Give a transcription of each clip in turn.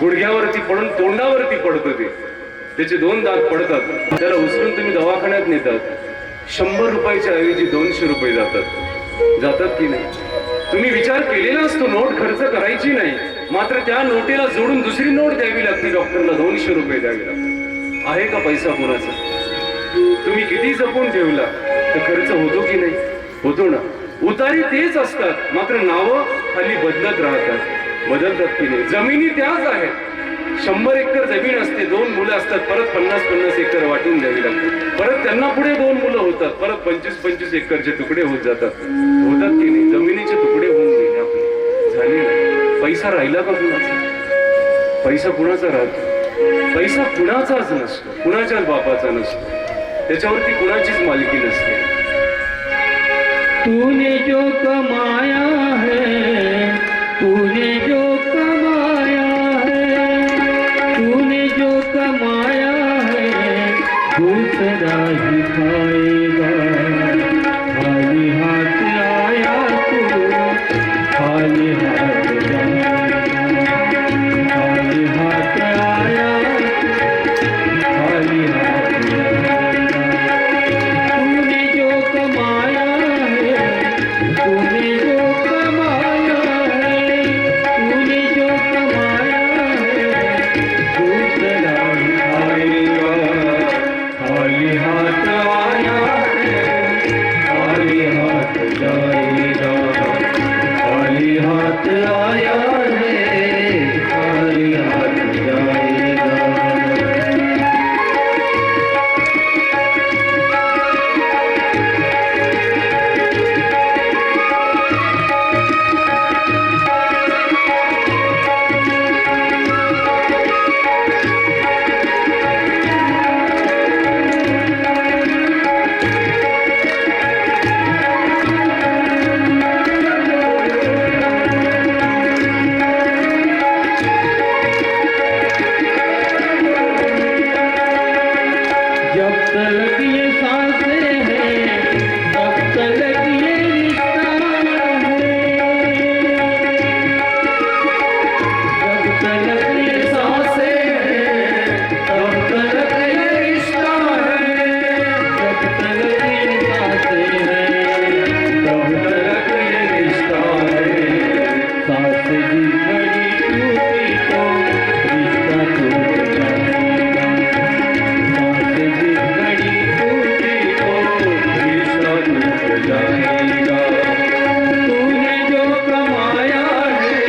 गुडघ्यावरती पडून तोंडावरती पडतं ते, त्याचे 2 दात पडतात. त्याला उचलून तुम्ही दवाखान्यात नेतात, 100 रुपयाच्या ऐवजी 200 रुपये जातात की नाही? तुम्ही विचार केलेला असतो नोट खर्च करायची नाही, मात्र त्या नोटेला जोडून दुसरी नोट द्यावी लागते, डॉक्टरला 200 रुपये द्यावे लागतात. आहे का पैसा कोणाचा? तुम्ही किती जपून ठेवला तर खर्च होतो की नाही? होतो ना. उतारी तेच असतात, मात्र नावं खाली बदलत बदलतात की नाही? जमिनी त्याच आहेत. 100 एकर जमीन असते, 2 मुलं असतात, परत 50-50 एकर वाटून द्यावी लागतात, परत त्यांना पुढे 2 मुलं होतात, परत 25-25 एकरचे तुकडे होत जातात की नाही? जमिनीचे तुकडे होऊन गेले आपले, झाले ना. पैसा राहिला का कुणाचा? पैसा कुणाचा राहतो? पैसा कुणाचाच नसतो, कुणाच्याच बापाचा नसतो, त्याच्यावरती कुणाचीच मालकी नसते. तूने जो कमाया है, तूने जो कमाया है, तूने जो कमाया है, दूसरा ही खाएगा. खाली हाथ आया तू, खाली हाथ जाएगा. खाली हाथ आया, खाली हाथ जाएगा. तूने जो कमाया है, तूने जो कमाया है, तूने जो कमाया है, दूसरा ही खाएगा. खाली हाथ आया है, खाली हाथ जाएगा. खाली हाथ आया है, खाली हाथ जाएगा. जब तक ये सांसें हैं, तब तक ये रिश्ता है. जब तक ये सांसें हैं, तब तक ये रिश्ता है. जब तक ये सांसें हैं, तब तक ये रिश्ता है. सांस की घड़ी टूटी तो रिश्ता टूट जाएगा. सांस की घड़ी टूटी तो रिश्ता टूट जाएगा. तूने जो कमाया है,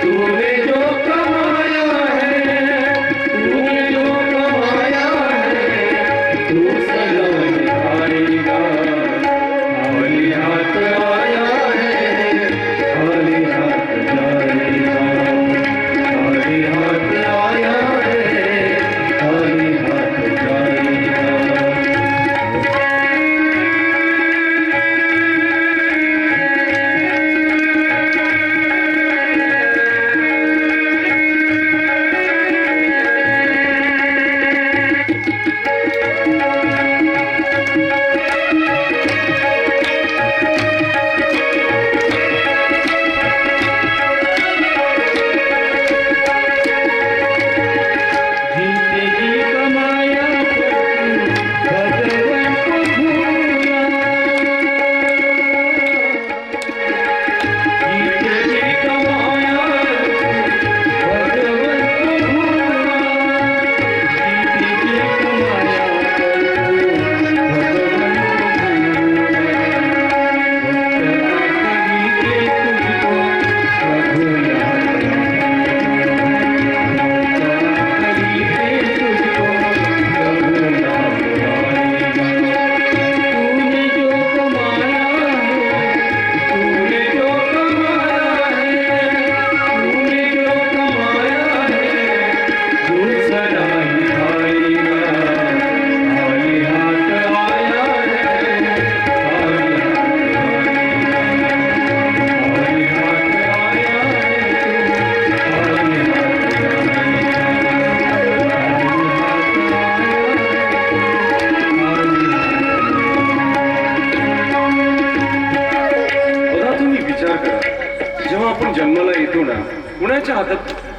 तूने जो कमाया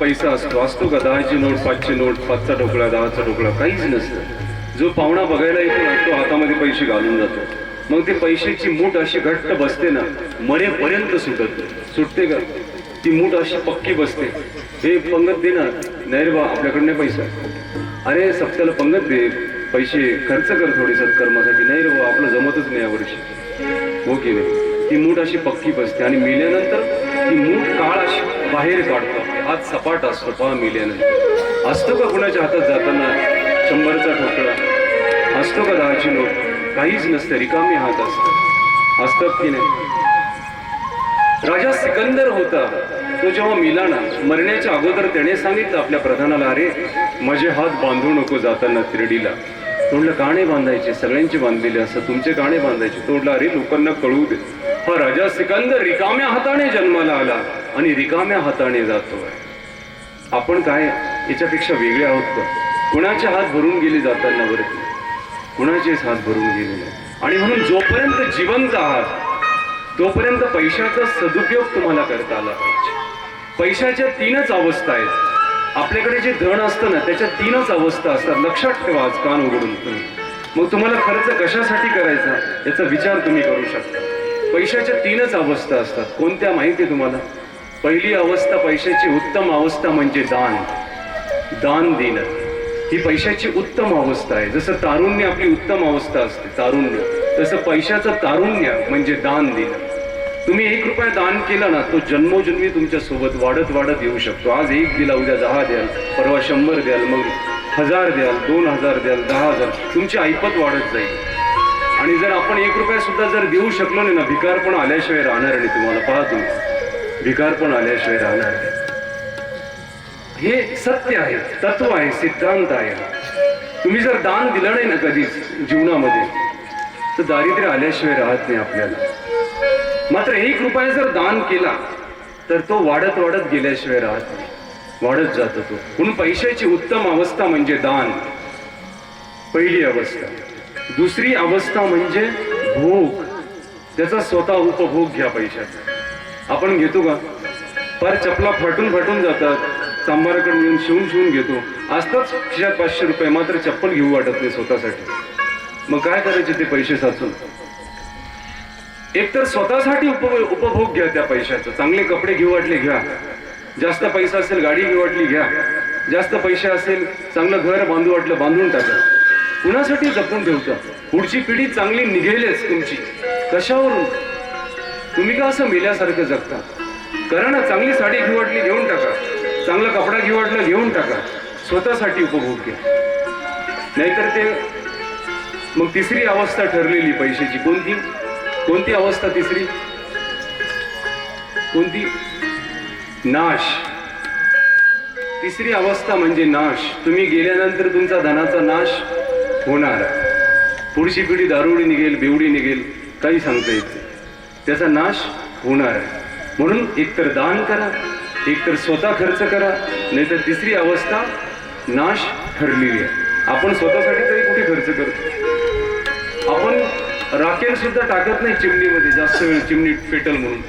पैसा असतो. असतो का 10ची नोट, 5ची नोट, 5चा ठोकळा, 10चा ठोकळा, काहीच नसतं. जो पाहुणा बघायला येतो ना तो हातामध्ये पैसे घालून जातो. मग ते पैशाची मूठ अशी घट्ट बसते ना, मरेपर्यंत सुटते का? ती मूठ अशी पक्की बसते. हे पंगत दे ना, नाही रे बा आपल्याकडे पैसा. अरे सप्त्याला पंगत दे, पैसे खर्च कर थोडी सत्कर्मासाठी. नाही रे बा आपलं जमतच नाही यावर्षी. हो की नाही? ती मूठ अशी पक्की बसते आणि मेल्यानंतर ती मूठ काळ अशी बाहेर काढतो. हात सपाट असतो पहा मेल्यानंतर. असतो का कुणाच्या हातात जाताना 100चा ठोकळा? असतो का 10ची नोट? काहीच नसतं, रिकामी हात असतात की नाही? राजा सिकंदर होता, तो जेव्हा मिला ना, मरण्याच्या अगोदर त्याने सांगितलं आपल्या प्रधानाला, अरे माझे हात बांधू नको जाताना तिरडीला. तोडलं काणे बांधायचे, सगळ्यांचे बांधलेले असतात, तुमचे काणे बांधायचे. तोडलं अरे लोकांना कळू दे, हा राजा सिकंदर रिकाम्या हाताने जन्माला आला आणि रिकाम्या हाताने जातो. आपण काय याच्यापेक्षा वेगळे आहोत का? कुणाचे हात भरून गेले जाताना वरती, कुणाचेच हात भरून गेले नाही. आणि म्हणून जोपर्यंत जिवंत आहात तोपर्यंत पैशाचा सदुपयोग तुम्हाला करता आला पाहिजे. पैशाच्या 3च अवस्था आहेत. आपल्याकडे जे धन असतं ना त्याच्या 3च अवस्था असतात. लक्षात ठेवा आज कान उघडून तुम्ही. मग तुम्हाला खर्च कशासाठी करायचा याचा विचार तुम्ही करू शकता. पैशाच्या 3च अवस्था असतात. कोणत्या माहिती आहे तुम्हाला? पहिली अवस्था पैशाची उत्तम अवस्था म्हणजे दान देणं. ही पैशाची उत्तम अवस्था आहे. जसं तारुण्य आपली उत्तम अवस्था असते तारुण्य, तसं पैशाचं तारुण्य म्हणजे दान देणं. तुम्ही 1 रुपया दान केला ना तो जन्मोजन्मी तुमच्या सोबत वाढत येऊ शकतो. आज 1 दिला, उद्या 10 द्याल, परवा 100 द्याल, मग 1000 द्याल, 2000 द्याल, 10,000. तुमची ऐपत वाढत जाईल. आणि जर आपण 1 रुपया सुद्धा जर देऊ शकलो नाही ना, भिकार पण आल्याशिवाय राहणार नाही. तुम्हाला पहा तुम्ही, भिकार पण आल्याशिवाय राहणार नाही. हे सत्य आहे, तत्व आहे, सिद्धांत आहे. तुम्ही जर दान दिलं नाही ना कधीच जीवनामध्ये तर दारिद्र्य आल्याशिवाय राहत नाही आपल्याला. मात्र 1 रुपया जर दान केला तर तो वाढत गेल्याशिवाय राहत नाही, वाढत जातो तो. म्हणून पैशाची उत्तम अवस्था म्हणजे दान, पहिली अवस्था. दुसरी अवस्था म्हणजे भोग, त्याचा स्वतः उपभोग घ्या पैशाचा. आपण घेतो का? फार चपला फाटून जातात, सांबाराकडे येऊन शिवून घेतो. असताच खिशात 500 रुपये, मात्र चप्पल घेऊ वाटत नाही स्वतःसाठी. मग काय करायचे ते पैसे साचून? एकतर स्वतःसाठी उपभोग घ्या त्या पैशाचा. चांगले कपडे घेऊ वाटले घ्या, जास्त पैसा असेल गाडी घेऊ वाटली घ्या, जास्त पैसे असेल चांगलं घर बांधू वाटलं बांधून टाका. कुणासाठी जपून ठेवता? पुढची पिढी चांगली निघेलच तुमची. कशावरून? तुम्ही का असं मेल्यासारखं जगता? करा ना, चांगली साडी घेऊ वाटली घेऊन टाका, चांगला कपडा घेऊ वाटला घेऊन टाका, स्वतःसाठी उपभोग घ्या. नाहीतर ते मग तिसरी अवस्था ठरलेली पैशाची. कोणती अवस्था तिसरी? कोणती? नाश. तिसरी अवस्था म्हणजे नाश. तुम्ही गेल्यानंतर तुमचा धनाचा नाश होणार. पुढची पिढी दारुडी निघेल, बेवडी निघेल, काही सांगता येत नाही. त्याचा नाश होणार आहे. म्हणून एकतर दान करा, एकतर स्वतः खर्च करा, नाहीतर तिसरी अवस्था नाश ठरलेली आहे. आपण स्वतःसाठी तरी कुठे खर्च करतो? आपण राखेल सुद्धा टाकत नाही चिमणीमध्ये जास्त वेळ, चिमणी पेटल म्हणून.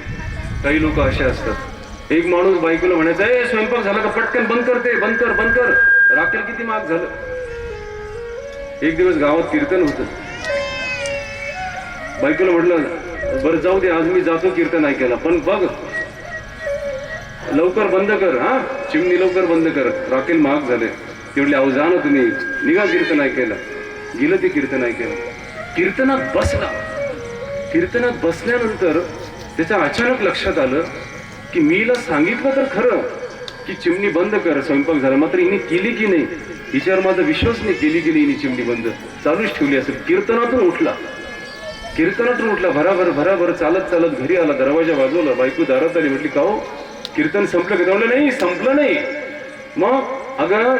काही लोक असे असतात. एक माणूस बायकोला म्हणायचा, ए स्वयंपाक झाला का? पटकन बंद कर. राखेल किती महाग झालं. एक दिवस गावात कीर्तन होतं. बायकोला म्हटलं, बरं जाऊ दे, आज मी जातो कीर्तन ऐकायला, पण बघ लवकर बंद कर, हा चिमणी लवकर बंद कर, राखेल महाग झाले. तेवढे अहो जा ना तुम्ही, निघा कीर्तन ऐकायला. गेलं ते कीर्तन ऐकायला. कीर्तनात बसला. कीर्तनात बसल्यानंतर त्याच्या अचानक लक्षात आलं की मीला सांगितलं तर खरं की चिमणी बंद कर, स्वयंपाक झाला, मात्र हिने केली की नाही हिच्यावर माझा विश्वास नाही. केली की नाही हिने चिमणी बंद, चालूच ठेवली असेल. कीर्तनातून उठला, भराभर चालत घरी आला. दरवाजा वाजवला, बायको दारात आली. म्हटली, का हो कीर्तन संपलं का? म्हणलं नाही, संपलं नाही. मग अगं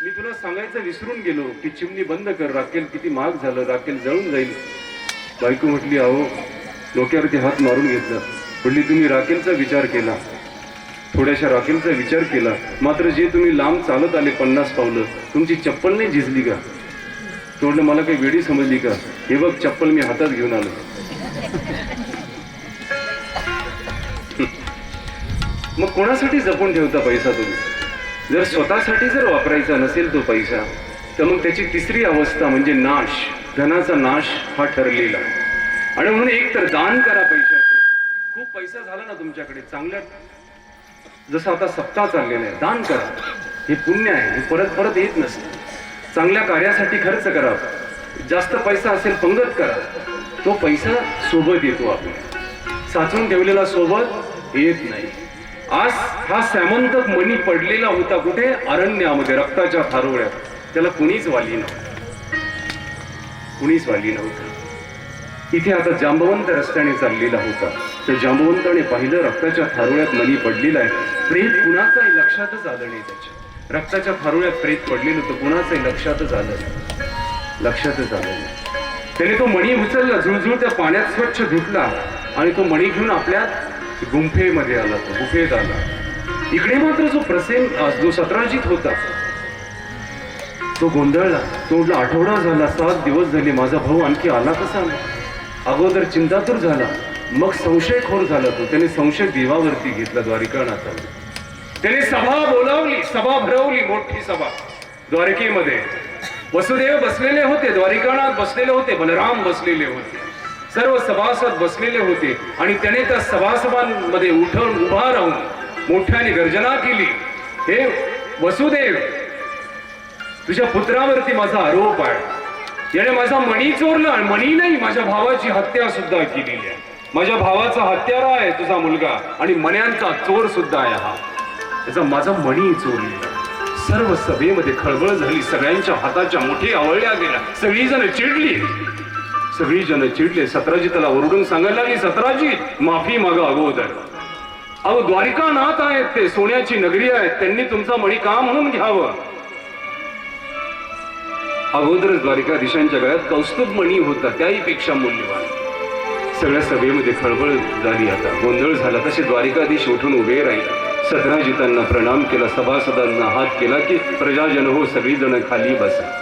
मी तुला सांगायचं विसरून गेलो की चिमणी बंद कर, राखेल किती महाग झालं, राखेल जळून जाईल. बायको म्हटली, अहो डोक्यावरती हात मारून घेतला. म्हटली, तुम्ही राखेलचा विचार केला, थोड्याशा राखेलचा विचार केला, मात्र जे तुम्ही लांब चालत आले 50 पावलं, तुमची चप्पल नाही झिजली का? तोडलं, मला काही वेडी समजली का? हे बघ चप्पल मी हातात घेऊन आलो. मग कोणासाठी जपून ठेवता पैसा तुम्ही? जर स्वतःसाठी जर वापरायचा नसेल तो पैसा, तर मग त्याची तिसरी अवस्था म्हणजे नाश, धनाचा नाश हा ठरलेला. आणि म्हणून एक तर दान करा पैशाचे. खूप पैसा झाला ना तुमच्याकडे, चांगल्या जसं आता सप्ताह चाललेला आहे, दान करा. हे पुण्य आहे, हे परत परत येत नसतं. चांगल्या कार्यासाठी खर्च करा. जास्त पैसा असेल पंगत करा, तो पैसा सोबत येतो. आपल्या साचून ठेवलेला सोबत येत नाही. आज हा सॅमंतक मणी पडलेला होता कुठे? अरण्यामध्ये, रक्ताच्या थारोळ्यात. त्याला कुणीच वाली नव्हतं, कुणीच वाली नव्हतं. इथे आता जांबवंत रस्त्याने चाललेला होता. तर जांबवंताने पाहिलं रक्ताच्या थारोळ्यात मणी पडलेला आहे. प्रेत कुणाचाही लक्षातच आलं नाही. त्याच्या रक्ताच्या थारोळ्यात प्रेत पडलेलं होतं, कुणाचंही लक्षातच आलं नाही, लक्षातच आलं नाही. त्याने तो मणी उचलला, झुळझुळ पाण्यात स्वच्छ धुतला आणि तो मणी घेऊन आपल्या गुंफेमध्ये आला, तो गुफेत आला. इकडे मात्र जो सत्राजित होता तो गोंधळला. तो म्हटला, आठवडा झाला, 7 दिवस झाले, माझा भाऊ आणखी आला कसा? अगोदर चिंतातूर झाला, मग संशयखोर झाला. तो त्याने संशय देवावरती घेतला, द्वारिकानाथाने. त्याने सभा बोलावली, सभा भरवली, मोठी सभा द्वारकेमध्ये. वसुदेव बसलेले होते, द्वारिकानाथ बसलेले होते, बलराम बसलेले होते, सर्व सभासद बसलेले होते. आणि त्याने त्या सभासदांमध्ये उभा राहून मोठ्याने गर्जना केली, हे वसुदेव, तुझ्या पुत्रावरती माझा आरोप आहे. याने माझा मणी चोरला, आणि मणी नाही, माझ्या भावाची हत्या सुद्धा केलेली आहे. माझ्या भावाचा हत्यारा आहे तुझा मुलगा, आणि मण्यांचा चोर सुद्धा आहे हा. त्याचा माझा मणी चोरलेला. सर्व सभेमध्ये खळबळ झाली, सगळ्यांच्या हाताच्या मुठी आवळल्या गेल्या, सगळी जण चिडले. सत्राजिताला ओरडून सांगायला लागली, सत्राजित, माफी मागा अगोदर. अहो, द्वारिकानाथ आहेत, ते सोन्याची नगरी आहे, त्यांनी तुमचा मणी का म्हणून घ्यावं? अगोदरच द्वारिकाधीशांच्या गळ्यात कौस्तुभ मणी होता, त्याही पेक्षा मूल्यवान. सगळ्या सभेमध्ये खळबळ झाली, आता गोंधळ झाला. तसे द्वारिकाधीश उठून उभे राहिले, सत्राजितांना प्रणाम केला, सभासदांना हात केला की प्रजाजन हो, सगळी जण खाली बसा.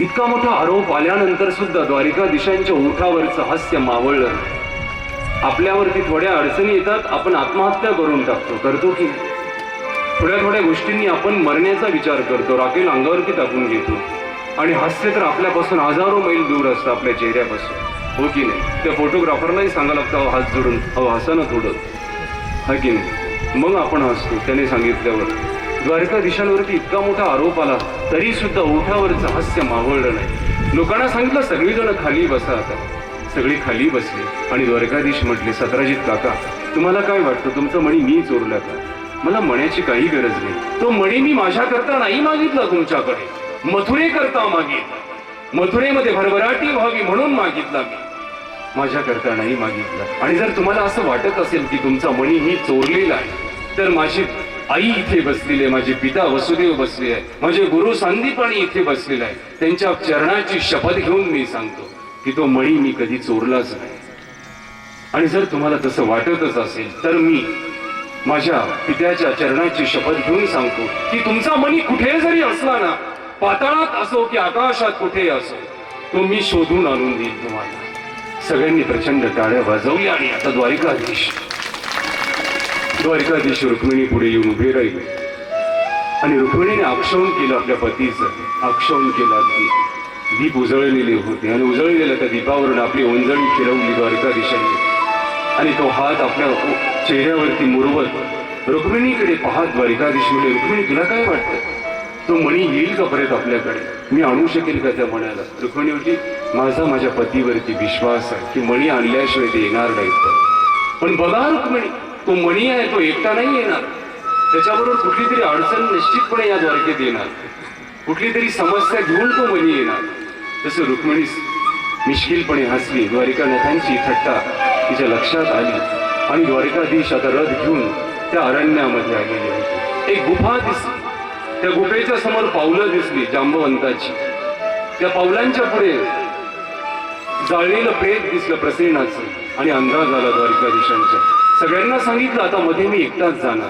इतका मोठा आरोप आल्यानंतर सुद्धा द्वारिकाधीशांच्या ओठावरचं हास्य मावळलं. आपल्यावरती थोड्या अडचणी येतात, आपण आत्महत्या करून टाकतो, करतो की थोड्या थोड्या गोष्टींनी आपण मरण्याचा विचार करतो, राखेल अंगावरती टाकून घेतो. आणि हास्य तर आपल्यापासून हजारो मैल दूर असतं, आपल्या चेहऱ्यापासून, हो की नाही? त्या फोटोग्राफरलाही सांगायला लागतं, हात जोडून, अहो हसा ना थोडं, हा की नाही? मग आपण हसतो. त्याने सांगितल्यावर द्वारिकाधीशांवरती इतका मोठा आरोप आला, तरी सुद्धा ओठावरचं हास्य मावळलं नाही. लोकांना सांगितलं, सगळीजण खाली बसा. आता सगळी खाली बसली. आणि द्वारकाधीश म्हटले, सत्राजित काका, तुम्हाला काय वाटतं, तुमचं मणी मी चोरला का? मला मण्याची काही गरज नाही. तो मणी मी माझ्याकरता नाही मागितला तुमच्याकडे, मथुरेकरता मागितला. मथुरेमध्ये भरभराटी व्हावी म्हणून मागितला मी, माझ्याकरता नाही मागितला. आणि जर तुम्हाला असं वाटत असेल की तुमचा मणी ही चोरलेला आहे, तर माझी आई इथे बसलेली आहे, माझे पिता वसुदेव बसले आहे, माझे गुरु संदीपाणी इथे बसलेला आहे. त्यांच्या चरणाची शपथ घेऊन मी सांगतो की तो मणी मी कधी चोरलाच नाही. आणि जर तुम्हाला तसं वाटतच असेल, तर मी माझ्या पित्याच्या चरणाची शपथ घेऊन सांगतो की तुमचा मणी कुठे जरी असला ना, पाताळात असो की आकाशात कुठे असो, तो मी शोधून आणून देईल तुम्हाला. सगळ्यांनी प्रचंड टाळ्या वाजवल्या. आणि आता द्वारिकाधीश रुक्मिणी पुढे येऊन उभे राहिले. आणि रुक्मिणीने आक्षेपण केलं, आपल्या पतीचं आक्षेपण केलं. अगदी दीप उजळलेले होते, आणि उजळलेल्या त्या दीपावरून आपली ओंजळी फिरवली द्वारिकाधीशांनी. आणि तो हात आपल्या चेहऱ्यावरती मुरवत रुक्मिणीकडे पाहत द्वारिकाधीश म्हणजे, रुक्मिणी, तुला काय वाटतं, तो मणी येईल का परत आपल्याकडे? मी आणू शकेल का त्या मण्याला? रुक्मिणी होती, माझ्या पतीवरती विश्वास आहे की मणी आणल्याशिवाय ते येणार नाहीत. पण बघा रुक्मिणी, तो मणी आहे, तो एकटा नाही येणार, त्याच्याबरोबर कुठली तरी अडचण निश्चितपणे या द्वारकेत येणार, कुठली तरी समस्या घेऊन तो मणी येणार. तसं रुक्मिणी मिश्किलपणे हसली. द्वारिकानाथांची थट्टा तिच्या लक्षात आली. आणि द्वारिकाधीश आता रथ घेऊन त्या अरण्यामध्ये आलेले होते. एक गुफा दिसली, त्या गुफेच्या समोर पावलं दिसली जांबवंताची. त्या पावलांच्या पुढे जाळलेलं प्रेत दिसलं प्रसेनाचं. आणि अंदाज आला द्वारिकाधीशांच्या. सगळ्यांना सांगितलं, आता मध्ये मी एकटाच जाणार,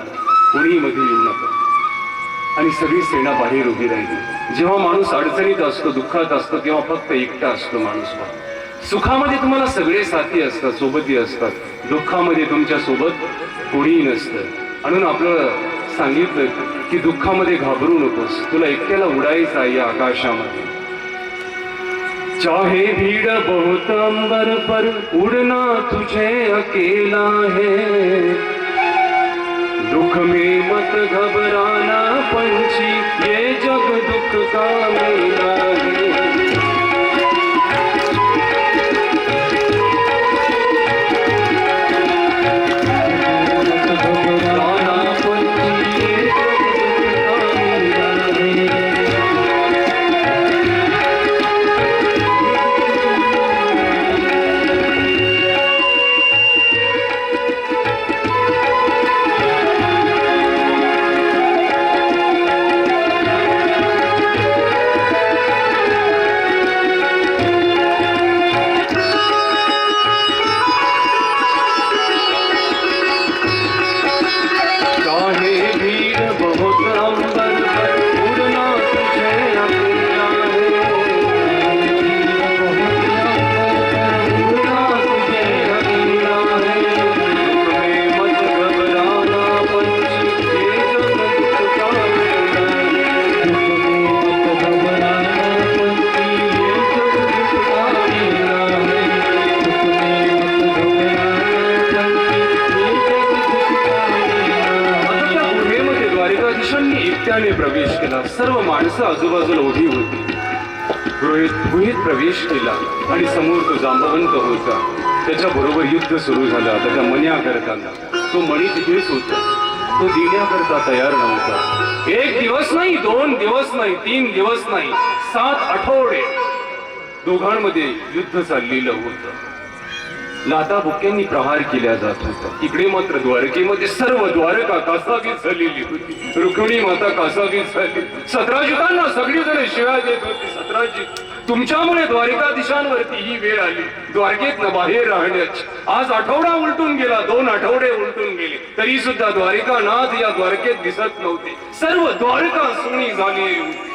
कोणीही मध्ये येऊ नका. आणि सगळी सेना बाहेर उभी राहिली. जेव्हा माणूस अडचणीत असतो, दुःखात असतो, तेव्हा फक्त एकटा असतो माणूस. सुखामध्ये तुम्हाला सगळे साथी असतात, सोबती असतात. दुःखामध्ये तुमच्या सोबत कोणीही नसतं. म्हणून आपलं सांगितलं की दुःखामध्ये घाबरू नकोस, तुला एकट्याला उडायचं आहे या आकाशामध्ये. चाहे भीड़ बहुत अंबर पर उड़ना तुझे अकेला है, दुख में मत घबराना पंछी, ये जग दुख का मेला है. प्रवेश केला. सर्व माणसं आजूबाजूला उभी होती. गुहेत प्रवेश केला आणि समोर तो जांबवंत होता. त्याच्या बरोबर युद्ध सुरू झालं. आता त्या मण्या करताना तो मणी तिथेच होता. तो देण्याकरता तयार नव्हता. 1 दिवस नाही, 2 दिवस नाही, 3 दिवस नाही, 7 आठवडे दोघांमध्ये युद्ध चाललेलं होतं. लाता बुक्क्यांनी प्रहार केल्या जात होता. इकडे मात्र द्वारकेमध्ये सर्व द्वारका कासावीस झालेली होती. रुक्मिणी माता कासावीस झाली. सतराजितांना सगळीजण शिव्या देत होती. सतराजित, तुमच्यामुळे द्वारकाधीशांवरती ही वेळ आली द्वारकेत बाहेर राहण्याची. आज आठवडा उलटून गेला, 2 आठवडे उलटून गेले, तरी सुद्धा द्वारकानाथ या द्वारकेत दिसत नव्हते. सर्व द्वारका सोनी झाली होती,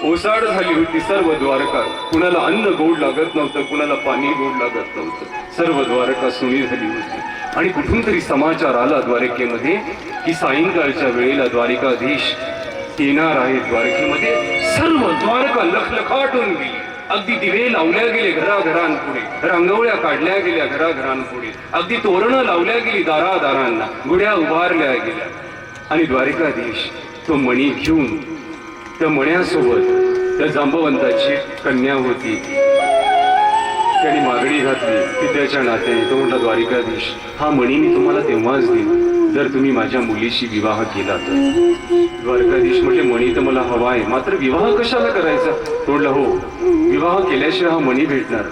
ओसाड झाली होती. सर्व द्वारका, कुणाला अन्न गोड लागत नव्हतं, कुणाला पाणी गोड लागत नव्हतं. सर्व द्वारका सुनी झाली होती. आणि कुठून तरी समाचार आला द्वारकेमध्ये की सायंकाळच्या वेळेला द्वारकाधीश येणार आहे द्वारकेमध्ये. सर्व द्वारका लखलखाटून गेली. अगदी दिवे लावल्या गेले घराघरांपुढे, रांगोळ्या काढल्या गेल्या घराघरांपुढे, अगदी तोरणं लावल्या गेली दारादारांना, गुढ्या उभारल्या गेल्या. आणि द्वारकाधीश तो मणी घेऊन, त्या मण्यासोबत त्या जांबवंताची कन्या होती, त्याने मागणी घातली की त्याच्या नात्याने. तो म्हटला, द्वारिकाधीश, हा मणी मी तुम्हाला तेव्हाच देईन जर तुम्ही माझ्या मुलीशी विवाह केला तर. द्वारकाधीश म्हटले, मणी तर मला हवा आहे, मात्र विवाह कशाला करायचा? तो म्हटला, हो, विवाह केल्याशिवाय हा मणी भेटणार.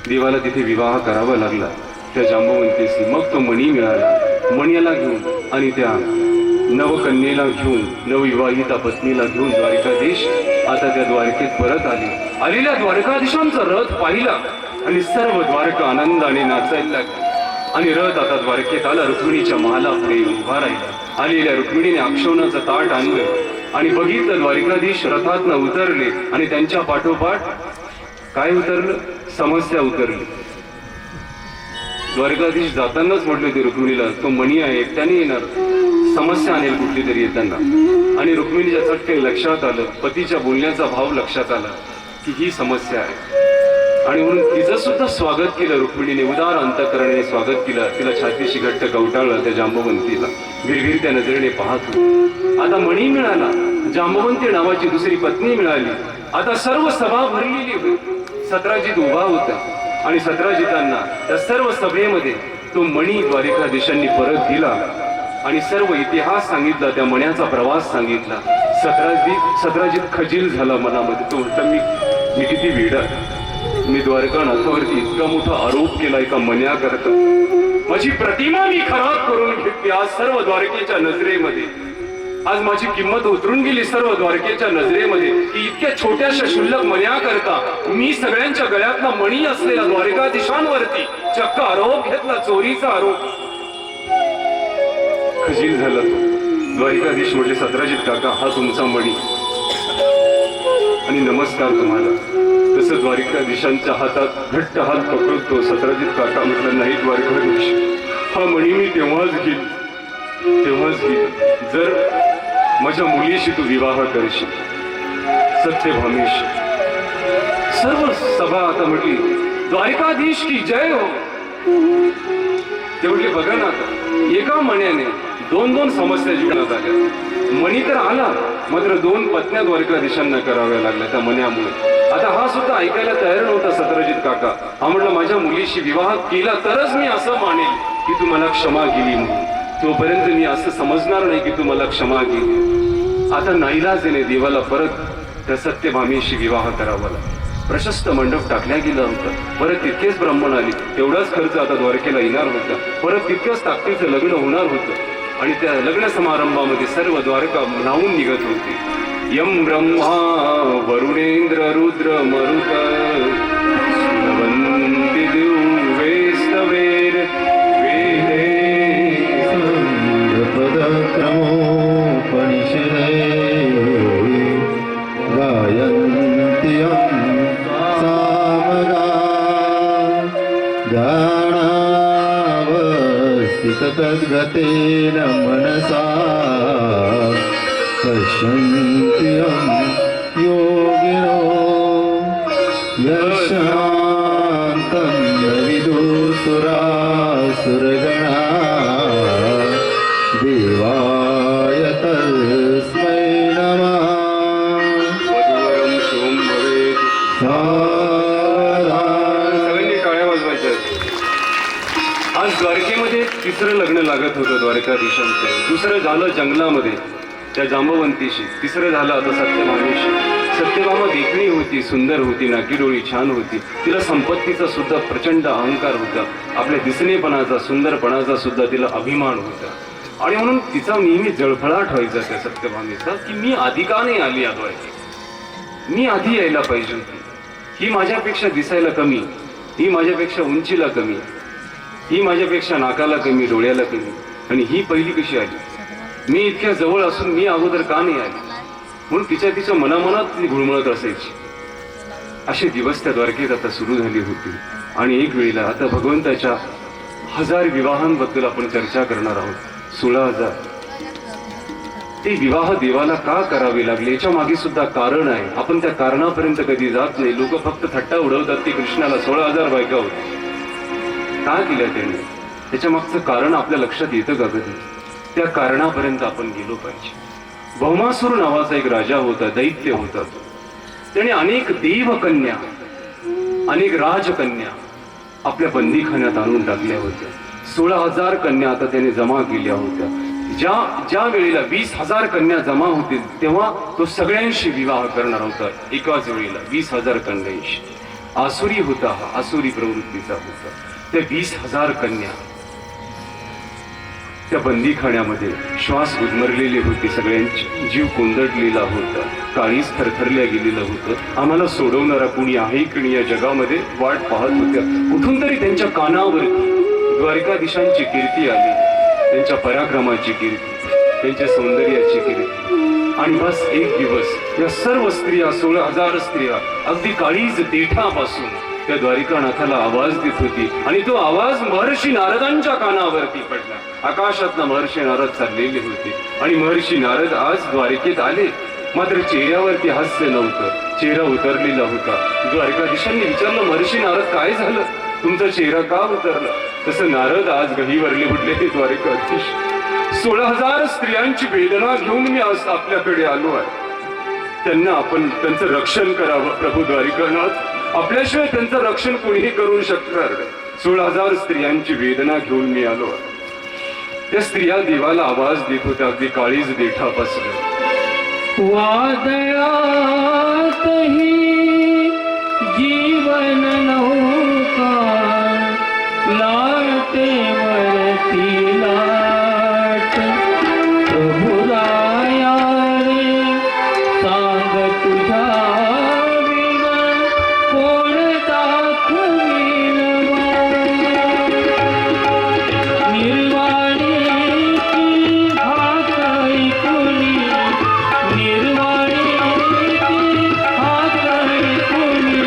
देवाला तिथे विवाह करावा लागला त्या जांबवंतीशी. मग तो मणी मिळाला. मण्याला घेऊन आणि त्या नवकन्येला घेऊन, नवविवाहिता पत्नीला घेऊन द्वारकाधीश आता त्या द्वारकेत परत आले. आलेल्या द्वारकाधीशांचा रथ पाहिला आणि सर्व द्वारका आनंदाने नाचायला लागली. आणि रथ आता द्वारकेत आला. रुक्मिणीच्या महालापुढे उभा राहिला. आलेल्या रुक्मिणीने अक्षौणाचं ताट आणलं आणि बघितलं द्वारकाधीश रथातनं उतरले. आणि त्यांच्या पाठोपाठ काय उतरलं? समस्या उतरली. द्वारकाधीश जातानाच म्हटले ते रुक्मिणीला, तो मणी आहे, एकट्याने येणार, समस्या आणेल कुठली तरी येताना. आणि रुक्मिणीच्या चटके लक्षात आलं, पतीच्या बोलण्याचा भाव लक्षात आला की ही समस्या आहे. आणि म्हणून तिचं सुद्धा स्वागत केलं रुक्मिणीने, उदार अंतकरणाने स्वागत केलं. तिला छातीशी घट्ट कवटाळलं त्या जांबवंतीला. भिरभिरत्या नजरेने पाहत होती. आता मणी मिळाला, जांबवंती नावाची दुसरी पत्नी मिळाली. आता सर्व सभा भरलेली होती. सतराजित उभा होता आणि सतराजितांना त्या सर्व सभेमध्ये तो मणी द्वारकाधीशांनी परत दिला आणि सर्व इतिहास सांगितला, त्या मण्याचा प्रवास सांगितला. सतराजित खजील झाला मनामध्ये. तो म्हणता, मी किती वेडा, मी द्वारकानाथावरती इतका मोठा आरोप केला एका मण्याकरता. माझी प्रतिमा मी खराब करून घेतली आज सर्व द्वारकेच्या नजरेमध्ये. आज माझी किंमत उतरून गेली सर्व द्वारकेच्या नजरेमध्ये की इतक्या छोट्याशा शुल्लक मण्याकरता मी सगळ्यांच्या गळ्यातला मणी असलेला द्वारकाधीशांवरती चक्क आरोप घेतला, चोरीचा आरोप. खजील झाला तो. द्वारकाधीश म्हटले, सतराजित काका, हा तुमचा मणी आणि नमस्कार तुम्हाला. तसं द्वारकाधीशांच्या हातात घट्ट हात पकडतो. सतराजित काका म्हटलं, नाही द्वारकाधीश, हा मणी मी तेव्हाच घेईन तेव्हाच गेलं. जर माझ्या मुलीशी तू विवाह करशील, सत्यभामेशी. सर्व सभा आता म्हटली द्वारिकाधीश की जय हो. ते म्हटले बघा ना, आता एका मण्याने दोन दोन समस्या जीवनात आल्या. मणी तर आला, मात्र दोन पत्न्या द्वारिकाधीशांना कराव्या लागल्या त्या मण्यामुळे. आता हा सुद्धा ऐकायला तयार नव्हता सत्यजित काका. हा म्हटलं माझ्या मुलीशी विवाह केला तरच मी असं मानेल की तू मला क्षमा केली म्हणून. तोपर्यंत मी असं समजणार नाही की तू मला क्षमा केली. आता नाईलाजाने देवाला परत त्या सत्यभामेशी विवाह करावा लागला. प्रशस्त मंडप टाकल्या गेला होता. परत तितकेच ब्राह्मण आले. तेवढाच खर्च आता द्वारकेला येणार होता. परत तितकंच ताकदीचं लग्न होणार होतं. आणि त्या लग्न समारंभामध्ये सर्व द्वारका न्हावून निघत होते. यम ब्रह्मा वरुणेंद्र रुद्र मरुत सुरवंती दिव्ये स्तवेर वेदे पदक्रमोपनिषदे गायन्त्यं सामगा ध्यानावस्थिततद्गतेन मनसा पश्यन्त्यं योगिनो यशान्तं विदुसुरासुरगणा देवाय तस्मै नमः. वधूवरं शुभं भवेत्. सगळ्यांनी टाळ्या वाजवायच्या. आज द्वारकेमध्ये तिसरं लग्न लागत होतं द्वारकाधीशांचं. दुसरं झालं जंगलामध्ये त्या जांबवंतीशी. तिसरं झालं आता सत्यभामेशी. सत्यभामा देखणी होती, सुंदर होती, नाकीडोळी छान होती. तिला संपत्तीचा सुद्धा प्रचंड अहंकार होता. आपल्या दिसणेपणाचा, सुंदरपणाचा सुद्धा तिला अभिमान होता. आणि म्हणून तिचा नेहमी जळफळाट व्हायचा त्या सत्यभामेचा की मी आधी का नाही आली या द्वारकेत. मी आधी यायला पाहिजे होती. ही माझ्यापेक्षा दिसायला कमी, ही माझ्यापेक्षा उंचीला कमी, ही माझ्यापेक्षा नाकाला कमी, डोळ्याला कमी, आणि ही पहिली कशी आली. मी इतक्या जवळ असून मी अगोदर का नाही आली. म्हणून तिच्या मनामनात ती घुळमळत असायची. असे दिवस त्या द्वारकेत आता सुरू झाली होती. आणि एक वेळेला आता भगवंताच्या 1000 विवाहांबद्दल आपण चर्चा करणार आहोत. 16,000 ते विवाह देवाला का करावे लागले याच्या मागे सुद्धा कारण आहे. आपण त्या कारणापर्यंत कधी जात नाही. लोक फक्त थट्टा उडवतात की कृष्णाला 16,000 बायका होत्या. का केल्या त्याने? त्याच्या मागचं कारण आपल्या लक्षात येतं का कधी? त्या कारणापर्यंत आपण गेलो पाहिजे. भौमासूर नावाचा एक राजा होता, दैत्य होता. त्याने अनेक देवकन्या, अनेक राजकन्या आपल्या बंदीखान्यात आणून टाकल्या होत्या. 16,000 कन्या आता त्याने जमा केल्या होत्या. ज्या वेळेला 20,000 कन्या जमा होतील तेव्हा तो सगळ्यांशी विवाह करणार होता एकाच वेळेला. 20,000 कन्यांशी. आसुरी होता हा, आसुरी प्रवृत्तीचा होता. त्या 20,000 कन्या त्या बंदीखान्यामध्ये श्वास गुदमरलेले होते. सगळ्यांची जीव कोंदटलेला होता. काळीच थरथरल्या गेलेलं होतं. आम्हाला सोडवणारा कुणी आहे की या जगामध्ये वाट पाहत होत्या. कुठून तरी त्यांच्या कानावरती द्वारकाधीशांची कीर्ती आली. त्यांच्या पराक्रमाची कीर्ती, त्यांच्या सौंदर्याची कीर्ती. आणि बस एक दिवस या सर्व स्त्रिया, 16,000 स्त्रिया अगदी काळीज देठापासून त्या द्वारिकानाथाला आवाज देत होती. आणि तो आवाज महर्षी नारदांच्या कानावरती पडला. आकाशातनं महर्षी नारद चाललेले होते. आणि महर्षी नारद आज द्वारिकेत आले, मात्र चेहऱ्यावरती हास्य नव्हतं. चेहरा उतरलेला होता. द्वारकाधीशांनी विचारलं, महर्षी नारद काय झालं, तुमचा चेहरा का उतरला? तसं नारद आज गहिवरले उठले ते द्वारकाधीश. 16,000 स्त्रियांची वेदना घेऊन मी आज आपल्याकडे आलो आहे. त्यांना आपण त्यांचं रक्षण करावं प्रभू द्वारिकानाथ. आपल्याशिवाय त्यांचं रक्षण कोणीही करू शकणार नाही. 16,000 स्त्रियांची वेदना घेऊन मी आलो आहे. त्या स्त्रिया देवाला आवाज देत होत्या अगदी काळीज देठापासून. वादळातही जीवन नौका लाटेवरती लाट प्रभुराया रे सांग तुझ्या विना कोण दाखवीन निर्वाणीची हाक ऐकुनी निर्वाणीची हाक ऐकुनी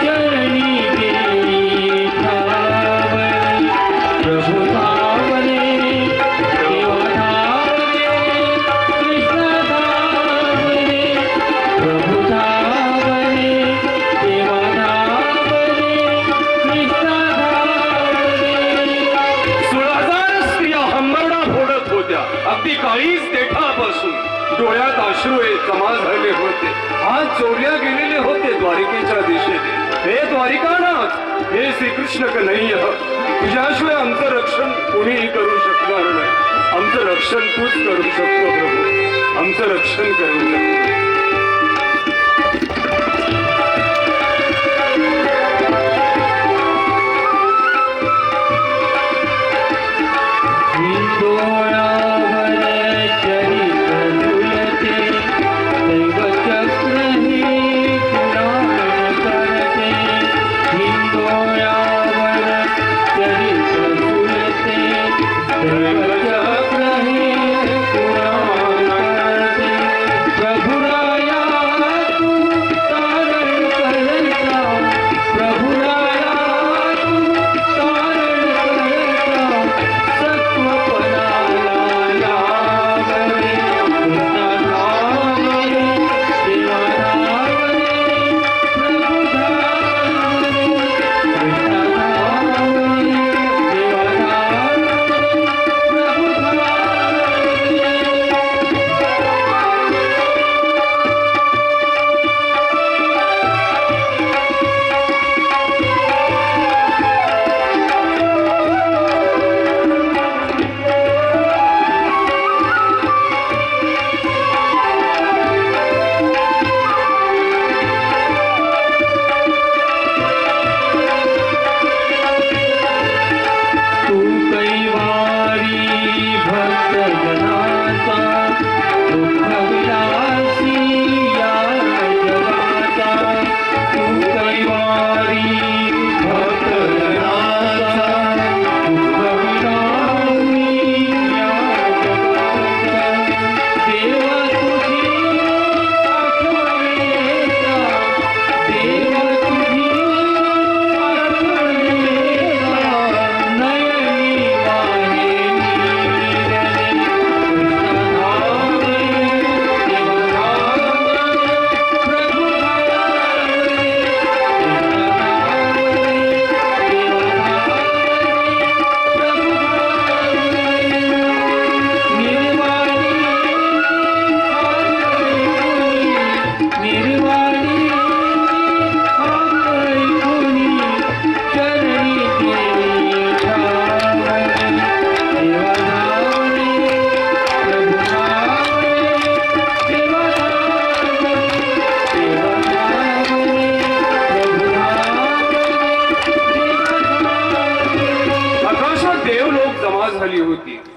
चरणी डोळ्यात अश्रू जमा झाले होते, हात जोडल्या गेलेले होते द्वारिकेच्या दिशेने. हे द्वारिकानाथ, हे श्रीकृष्ण कन्हैया, तुझ्याशिवाय आमचं रक्षण कोणीही करू शकणार नाही. आमचं रक्षण तूच करू शकतो प्रभू, आमचं रक्षण करू शकतो.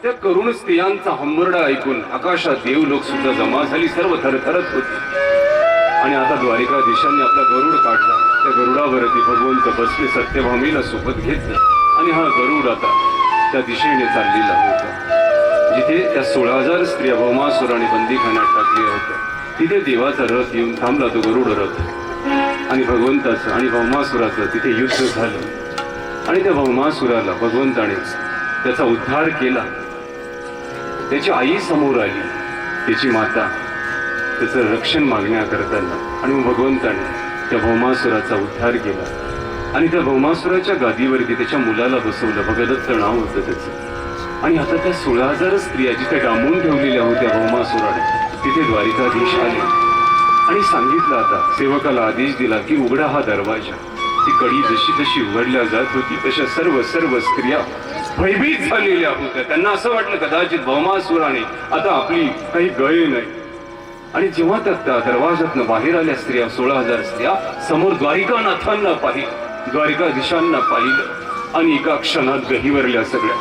त्या करुण स्त्रियांचा हंबरडा ऐकून आकाशात देवलोक सुद्धा जमा झाली, सर्व थरथरत होते. आणि आता द्वारिकाधीशांनी आपला गरुड काढला. त्या गरुडावरती भगवंत बसले, सत्यभामीला सोबत घेतलं आणि हा गरुड आता त्या दिशेने चाललेला होता जिथे त्या 16,000 स्त्रिया भौमासुराने बंदीखान्यात टाकल्या होत्या. तिथे देवाचा रथ येऊन थांबला, तो गरुड रथ, आणि भगवंताचं आणि भौमासुराचं तिथे युद्ध झालं. आणि त्या भौमासुराला भगवंताने त्याचा उद्धार केला. त्याची आई समोर आली, त्याची माता, त्याचं रक्षण मागण्याकरताना, आणि मग भगवंताने त्या भौमासुराचा उद्धार केला. आणि त्या भौमासुराच्या गादीवरती त्याच्या मुलाला बसवलं. भगदत्त नाव होतं त्याचं. आणि आता त्या 16,000 स्त्रिया जिथे डांबून ठेवलेल्या होत्या भौमासुराने, तिथे द्वारिकाधीश आले आणि सांगितलं, आता सेवकाला आदेश दिला की उघडा हा दरवाजा. ती कडी जशी जशी उघडल्या जात होती तशा सर्व स्त्रिया भयभीत झालेल्या होत्या. त्यांना असं वाटलं कदाचित भौमासुराने आता आपली काही गय नाही. आणि जेव्हा त्या दरवाजातनं बाहेर आल्या स्त्रिया, 16,000 स्त्रिया, समोर द्वारिकानाथांना पाहिलं, द्वारिकाधीशांना पाहिलं, आणि एका क्षणात गहिवरल्या सगळ्या.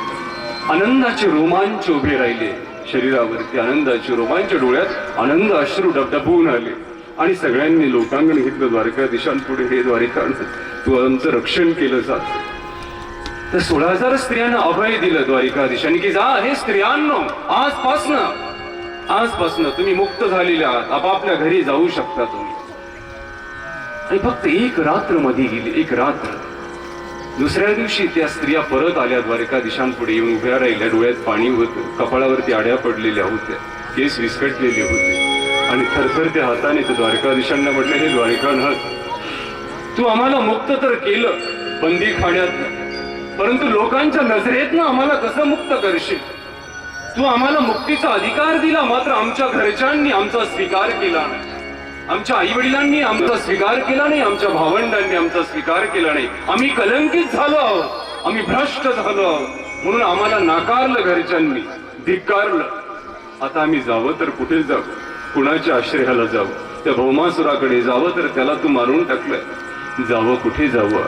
आनंदाचे रोमांच उभे राहिले शरीरावरती, आनंदाचे रोमांच, डोळ्यात आनंद अश्रू डबडबून आले. आणि सगळ्यांनी लोटांगण घेतलं द्वारिकाधीशांपुढे. हे द्वारिकानाथ, तू आमचं रक्षण केलं जात. तर 16,000 स्त्रियांना अभय दिलं द्वारिकाधीशांनी की जा, हे स्त्रियांनो, आजपासनं तुम्ही मुक्त झालेले आहात, आपापल्या घरी जाऊ शकता तुम्ही. आणि फक्त एक रात्र मध्ये गेली, एक रात्र. दुसऱ्या दिवशी त्या स्त्रिया परत आल्या द्वारिकाधीशांपुढे येऊन उभ्या राहिल्या. डोळ्यात पाणी होतं, कपाळावरती आड्या पडलेल्या होत्या, केस विस्कटलेले होते, आणि थरथरत्या हाताने त्या द्वारिकाधीशांना म्हटलं, हे द्वारिकानाथ, तू आम्हाला मुक्त तर केलं बंदीखान्यात, परंतु लोकांच्या नजरेतनं आम्हाला कसं मुक्त करशील? तू आम्हाला मुक्तीचा अधिकार दिला, मात्र आमच्या घरच्यांनी आमचा स्वीकार केला नाही, आमच्या आई वडिलांनी आमचा स्वीकार केला नाही, आमच्या भावंडांनी आमचा स्वीकार केला नाही. आम्ही कलंकित झालो आहोत, आम्ही भ्रष्ट झालो आहोत, म्हणून आम्हाला नाकारलं घरच्यांनी, धिक्कारलं. आता आम्ही जावं तर कुठे जाऊ, कुणाच्या आश्रयाला जाऊ? त्या भौमासुराकडे जावं तर त्याला तू मारून टाकलं. जावं कुठे जावं?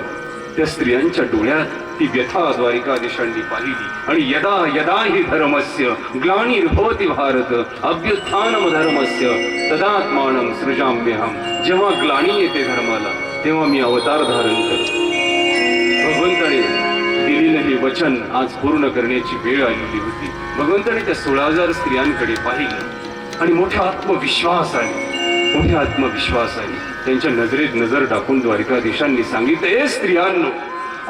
त्या स्त्रियांच्या डोळ्यात ती व्यथा द्वारिकाधीशांनी पाहिली. आणि यदा यदा हि धर्मस्य ग्लानिर्भवति भारत अभ्युत्थानम धर्मस्य तदात्मानं सृजाम्यहम. जेव्हा ग्लानी येते धर्माला, तेव्हा मी अवतार धारण करतो. भगवंताने दिलेलं हे वचन आज पूर्ण करण्याची वेळ आलेली होती. भगवंताने त्या 16,000 स्त्रियांकडे पाहिलं आणि मोठ्या आत्मविश्वासाने त्यांच्या नजरेत नजर टाकून द्वारिकाधीशांनी सांगितलं, हे स्त्रियांनो,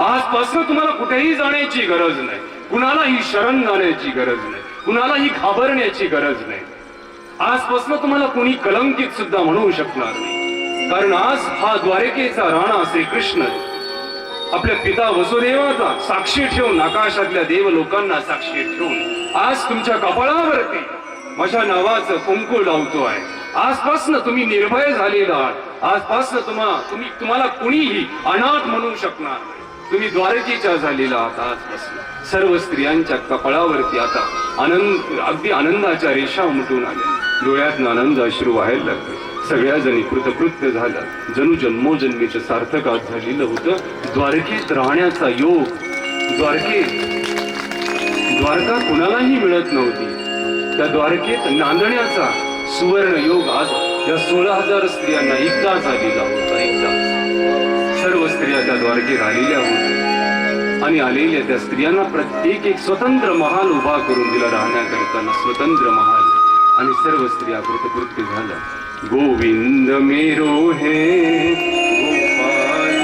आजपासून तुम्हाला कुठेही जाण्याची गरज नाही, कुणालाही शरण जाण्याची गरज नाही, कुणालाही घाबरण्याची गरज नाही. आजपासून तुम्हाला कोणी कलंकित सुद्धा म्हणू शकणार नाही, कारण आज हा द्वारकेचा राणा श्रीकृष्ण आपल्या पिता वसुदेवाचा साक्षी ठेवून, आकाशातल्या देव लोकांना साक्षी ठेवून आज तुमच्या कपाळावरती माझ्या नावाचं कुंकू लावतो आहे. आजपासून तुम्ही निर्भय झालेला आहात. आजपासून तुम्हाला कुणीही अनाथ म्हणू शकणार नाही. तुम्ही द्वारकेच्या झालेला आहात. आजपासून सर्व स्त्रियांच्या कपाळावरती आता अगदी आनंदाच्या रेषा उमटून आल्या. डोळ्यात आनंद अश्रू व्हायला लागले. सगळ्या जणी कृतकृत्य झाला. जणू जन्मोजन्मीचं सार्थक आज झालेलं होतं. द्वारकेत राहण्याचा योग, द्वारका कुणालाही मिळत नव्हती. त्या द्वारकेत नांदण्याचा सुवर्ण योग आज या 16,000 स्त्रियांना एकदा झालेला होता. एकदा सर्व स्त्रिया त्या द्वारकेत आलेल्या होत्या आणि आलेल्या त्या स्त्रियांना प्रत्येक एक स्वतंत्र महाल उभा करून दिला राहण्याकरता, स्वतंत्र महाल. आणि सर्व स्त्रिया कृतकृत्य झाल्या. गोविंद मेरो है गोपाल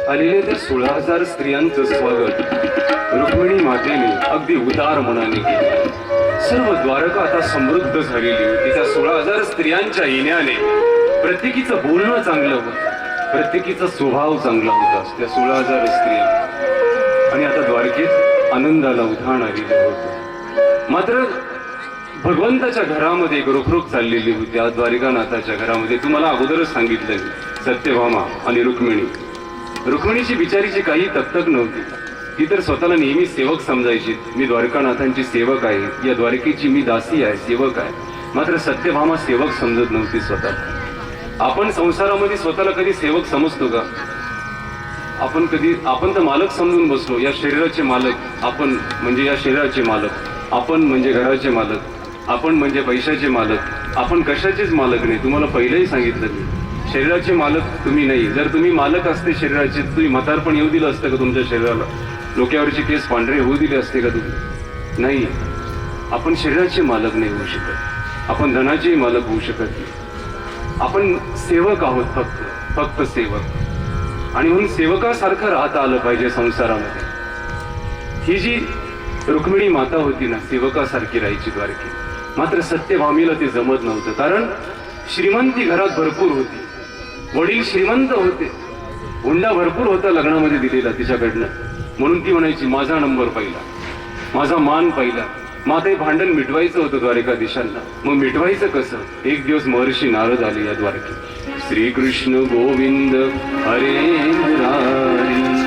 आलेल्या त्या 16,000 स्त्रियांचं स्वागत रुक्मिणी मातेने अगदी उदार मनाने केले. सर्व द्वारका आता समृद्ध झालेली होती. त्या 16,000 स्त्रियांच्या येण्याने प्रत्येकीचं बोलणं चांगलं होतं, प्रत्येकीचा स्वभाव चांगला होता. त्या 16,000 स्त्रिया आणि आता द्वारकेत आनंदाला उधाण आलेलं होतं. मात्र भगवंताच्या घरामध्ये एक रोखरोख चाललेली होती. आज द्वारिकानाथाच्या घरामध्ये तुम्हाला अगोदरच सांगितलं, सत्यभामा आणि रुक्मिणीची बिचारीची काही तकतक नव्हती. ती तर स्वतःला नेहमी सेवक समजायची. मी द्वारकानाथांची सेवक आहे, या द्वारकेची मी दासी आहे, सेवक आहे. मात्र सत्यभामा सेवक समजत नव्हती स्वतः. आपण संसारामध्ये स्वतःला कधी सेवक समजतो का? आपण तर मालक समजून बसलो. या शरीराचे मालक आपण, म्हणजे या शरीराचे मालक आपण, म्हणजे घराचे मालक आपण, म्हणजे पैशाचे मालक आपण. कशाचेच मालक नाही. तुम्हाला पहिलेही सांगितलं मी, शरीराचे मालक तुम्ही नाही. जर तुम्ही मालक असते शरीराचे, तुम्ही म्हातारपण येऊ दिलं असतं का तुमच्या शरीराला? डोक्यावरचे केस पांढरे होऊ दिले असते का तुम्ही? नाही. आपण शरीराचे मालक नाही होऊ शकत. आपण धनाचेही मालक होऊ शकत नाही. आपण सेवक आहोत, फक्त सेवक. आणि म्हणून सेवकासारखं राहता आलं पाहिजे संसारामध्ये. ही जी रुक्मिणी माता होती ना, सेवकासारखी राहायची द्वारकी. मात्र सत्यभामीला ते जमत नव्हतं. कारण श्रीमंती घरात भरपूर होती, वडील श्रीमंत होते, हुंडा भरपूर होता लग्नामध्ये दिलेला तिच्याकडनं. म्हणून ती म्हणायची माझा नंबर पहिला, माझा मान पहिला. माते भांडण मिटवायचं होतं द्वारकाधीशांना. मग मिटवायचं कसं? एक दिवस महर्षी नारद आले या द्वारकेत. श्रीकृष्ण गोविंद हरे मुरारी.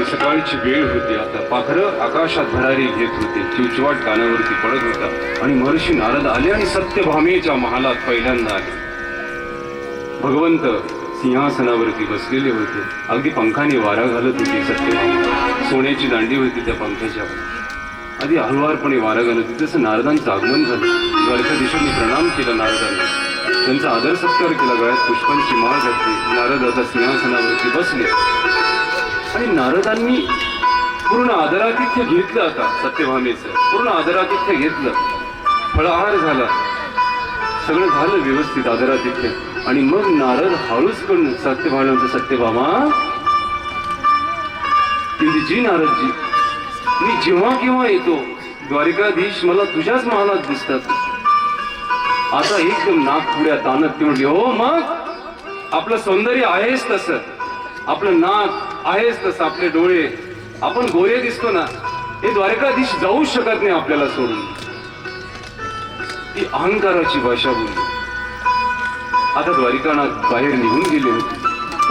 सकाळची वेळ होती. आता पाखरं आकाशात भरारी घेत होते. चिवचिवाट कानावरती पडत होता. आणि महर्षी नारद आले आणि सत्यभामेच्या महालात पहिल्यांदा आले. भगवंत सिंहासनावरती बसलेले होते. अगदी पंखाने वारा घालत होती सत्यभामा. सोन्याची दांडी होती त्या पंख्याच्या. आधी हळुवारपणे वारा घालत होती. तसं नारदांचं आगमन झालं. द्वारकाधीशांनी प्रणाम केला नारदांना. त्यांचा आदर सत्कार केला. गळ्यात पुष्पांची माळ घातली. नारद आता सिंहासनावरती बसले. आणि नारदांनी पूर्ण आदरातिथ्य घेतलं. आता सत्यभामेचं पूर्ण आदरातिथ्य घेतलं. फळाहार झाला, सगळं झालं व्यवस्थित आदरातिथ्य. आणि मग नारद हळूच करून सत्यभामा म्हणतो, सत्यभामा जी नारदजी, मी जेव्हा केव्हा येतो द्वारिकाधीश मला तुझ्याच महालात दिसतात. आता एकदम नाक पुढ्या ताणत ती म्हटली, हो मग आपलं सौंदर्य आहेच तसं, आपलं नाक आहेच तसं, आपले डोळे, आपण गोरे दिसतो ना, हे द्वारकाधीश जाऊ शकत नाही आपल्याला सोडून. ती अहंकाराची भाषा बोलली. आता द्वारिकानाथ बाहेर निघून गेले होते.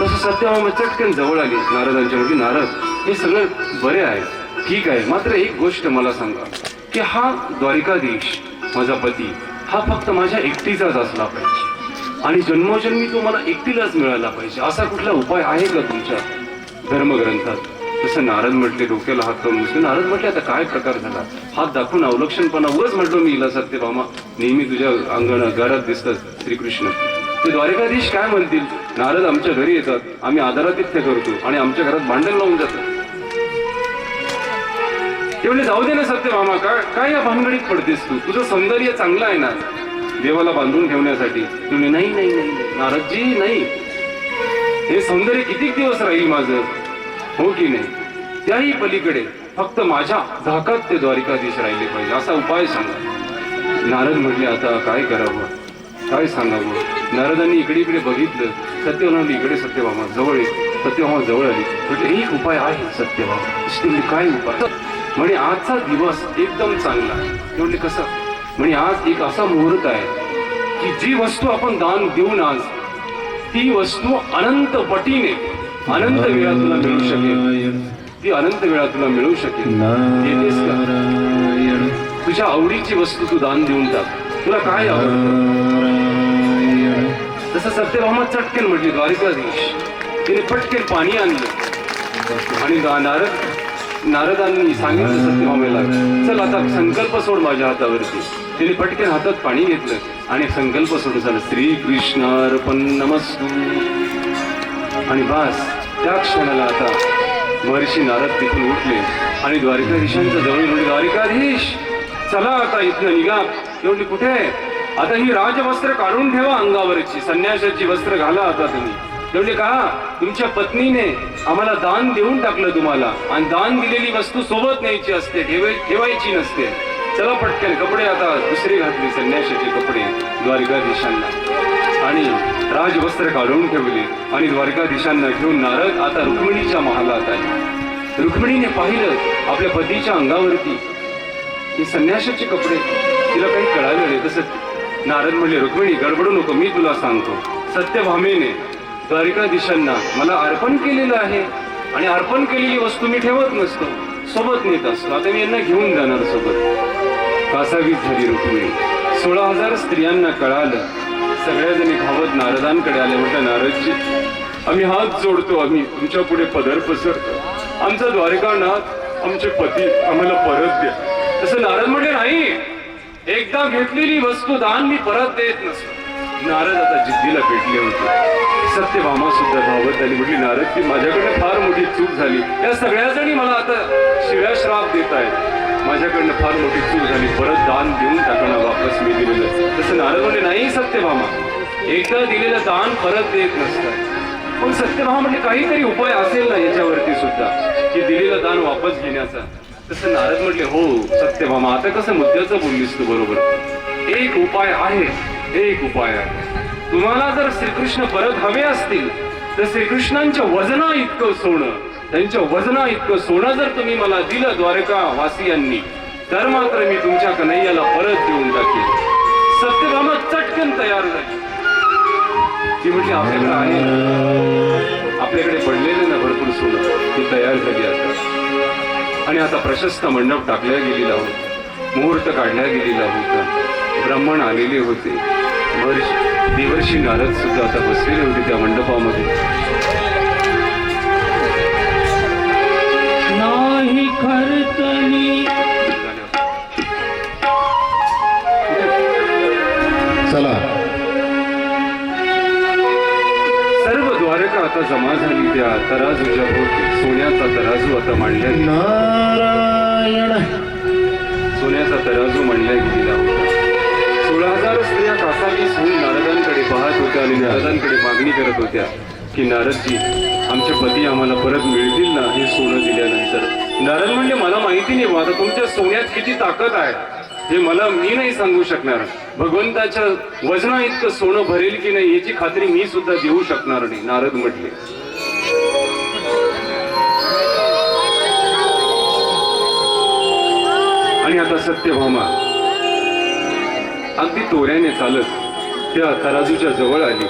तसं सत्यभामा चटकन जवळ आली नारदांच्या. म्हणजे नारद, हे सगळं बरे आहे, ठीक आहे, मात्र एक गोष्ट मला सांगा की हा द्वारिकाधीश माझा पती हा फक्त माझ्या एकटीचाच असला पाहिजे आणि जन्मोजन्मी तो मला एकटीलाच मिळाला पाहिजे, असा कुठला उपाय आहे का तुमच्या धर्मग्रंथात? तसं नारद म्हटले, डोक्याला हात लावून बसले. नारद म्हटले, आता काय प्रकार झाला? हात दाखवून अवलक्षणपणा उगाच म्हटलो मी हिला, सत्यभामा नेहमी तुझ्या घरात दिसतात श्रीकृष्ण. ते द्वारिकाधीश काय म्हणतील? नारद आमच्या घरी येतात, आम्ही आदरातिथ्य करतो आणि आमच्या घरात भांडण लावून जातात. ते म्हणजे जाऊ दे ना सत्यभामा, काय या भानगडीत पडतेस तू? तुझं सौंदर्य चांगलं आहे ना देवाला बांधून ठेवण्यासाठी. तुम्ही नाही नाही नाही नारदजी, नाही, हे सौंदर्य किती दिवस राहील माझं, हो की नाही? त्याही पलीकडे फक्त माझ्या धाकात ते द्वारिकाधीश राहिले पाहिजे, असा उपाय सांगा. नारद म्हटले आता काय करावं, काय सांगावं. नारदांनी इकडे इकडे बघितलं. सत्यभामा इकडे सत्यभामा जवळ आहे. सत्यभामा जवळ आली. म्हटलं एक उपाय आहे सत्यभामा. म्हणजे काय उपाय? म्हणे आजचा दिवस एकदम चांगला. म्हटले कसा? म्हणे आज एक असा मुहूर्त आहे की जी वस्तू आपण दान देऊन आज ती वस्तू अनंत पटीने अनंत वेळा तुला मिळू शकेल. ती अनंत वेळा तुला मिळू शकेल. येतेस का? तुझ्या आवडीची वस्तू तू दान देऊन टाक. तुला काय आवडतं? तसं सत्यभामा चटकन म्हटली द्वारिकाधीश. तिने पटकन पाणी आणलं आणि नारदांनी सांगितलं सत्यभामेला चल आता संकल्प सोड माझ्या हातावरती. तिने पटकन हातात पाणी घेतलं आणि संकल्प सोडून झालं श्रीकृष्णार्पण नमस्तु. आणि बस त्या क्षणाला आता महर्षी नारद तिथून उठले आणि द्वारिकाधीशांच्या जवळ म्हणले द्वारिकाधीश चला आता इथनं निघा. एवढी कुठे? आता ही राजवस्त्र काढून ठेवा अंगावरची, संन्यासाची वस्त्र घाला आता तुम्ही. एवढे का? तुमच्या पत्नीने आम्हाला दान देऊन टाकलं तुम्हाला आणि दान दिलेली वस्तू सोबत न्यायची असते, ठेवायची नसते. चला पटकन कपडे आता दुसरे घातले संन्यासाचे कपडे द्वारिकाधीशांना आणि राजवस्त्र काढून ठेवले आणि द्वारिकाधीशांना घेऊन नारद आता रुक्मिणीच्या महालात आले. रुक्मिणीने पाहिलं आपल्या पतीच्या अंगावरती हे संन्यासाचे कपडे. तिला काही कळालं नाही. तसं नारद म्हणले रुक्मिणी गडबडू नको, मी तुला सांगतो. सत्यभामेने द्वारिकाधीशांना मला अर्पण केलेलं आहे आणि अर्पण केलेली वस्तू मी ठेवत नसतो, सोबत नेत असतो. आता मी यांना घेऊन जाणार सोबत. कासावीस झाली रुक्मिणी. 16,000 स्त्रियांना कळालं. सगळ्याजणी धावत नारदांकडे आले. म्हटलं नारदजी आम्ही हात जोडतो, आम्ही तुमच्या पुढे पदर पसरतो. आमचा द्वारिकानाथ आमचे पती आम्हाला परत द्या. तसं नारद म्हटले नाही, एकदा घेतलेली वस्तू दान मी परत देत नसतो. नारद आता जिद्दीला पेटले होते. सत्यभामा सुद्धा धावत आली. म्हटली नारद की माझ्याकडनं फार मोठी चूक झाली. या सगळ्या जणी मला आता शिव्या श्राप देत आहेत. माझ्याकडनं फार मोठी चूक झाली, परत दान देऊन टाकणं वापस मी दिलेलं. तसं नारद म्हणले नाही सत्यभामा, एकदा दिलेलं दान परत देत नसतं. पण सत्यभामा म्हणजे काहीतरी उपाय असेल ना याच्यावरती सुद्धा की दिलेलं दान वापस घेण्याचा. तसं नारद म्हटले हो सत्यभामा आता कसं मुद्द्याचं बोललीस तू बरोबर. एक उपाय आहे, एक उपाय आहे. तुम्हाला जर श्रीकृष्ण परत हवे असतील तर श्रीकृष्णांच्या वजना इतकं सोनं, त्यांच्या वजना इतकं सोनं जर तुम्ही मला दिलं द्वारका वासियांनी तर मात्र मी तुमच्या कन्हैयाला परत देऊन टाकेन. सत्यभामा चटकन तयार झाली. ती म्हटली आपल्याकडे आहे ना, आपल्याकडे पडलेलं ना भरपूर सोनं. ती तयार झाली आता आणि आता प्रशस्त मंडप टाकल्या गेलेला होता. मुहूर्त काढल्या गेलेला होता. ब्राह्मण आलेले होते. देवर्षी नारद सुद्धा आता बसलेले होते त्या मंडपामध्ये. नाही खर्चनी चला सर्व द्वारका आता जमा झाली. त्या तराजूच्या भोवती सोन्याचा तराजू आता मांडल्या गेला. नारायण सोन्याचा तराजू मांडल्या गेलेला होता. 16,000 स्त्रिया कासावीस होऊन नारदांकडे पाहत होत्या आणि नारदांकडे मागणी करत होत्या की नारदजी आमचे पती आम्हाला परत मिळतील ना हे सोनं दिल्यानंतर. नारद म्हणले मला माहिती नाही आता तुमच्या सोन्यात किती ताकद आहे हे मी नाही सांगू शकणार. भगवंताच्या वजना इतकं सोनं भरेल की नाही याची खात्री मी सुद्धा देऊ शकणार नाही. नारद म्हटले आणि आता सत्यभामा अगदी तोऱ्याने चालत त्या तराजूच्या जवळ आली.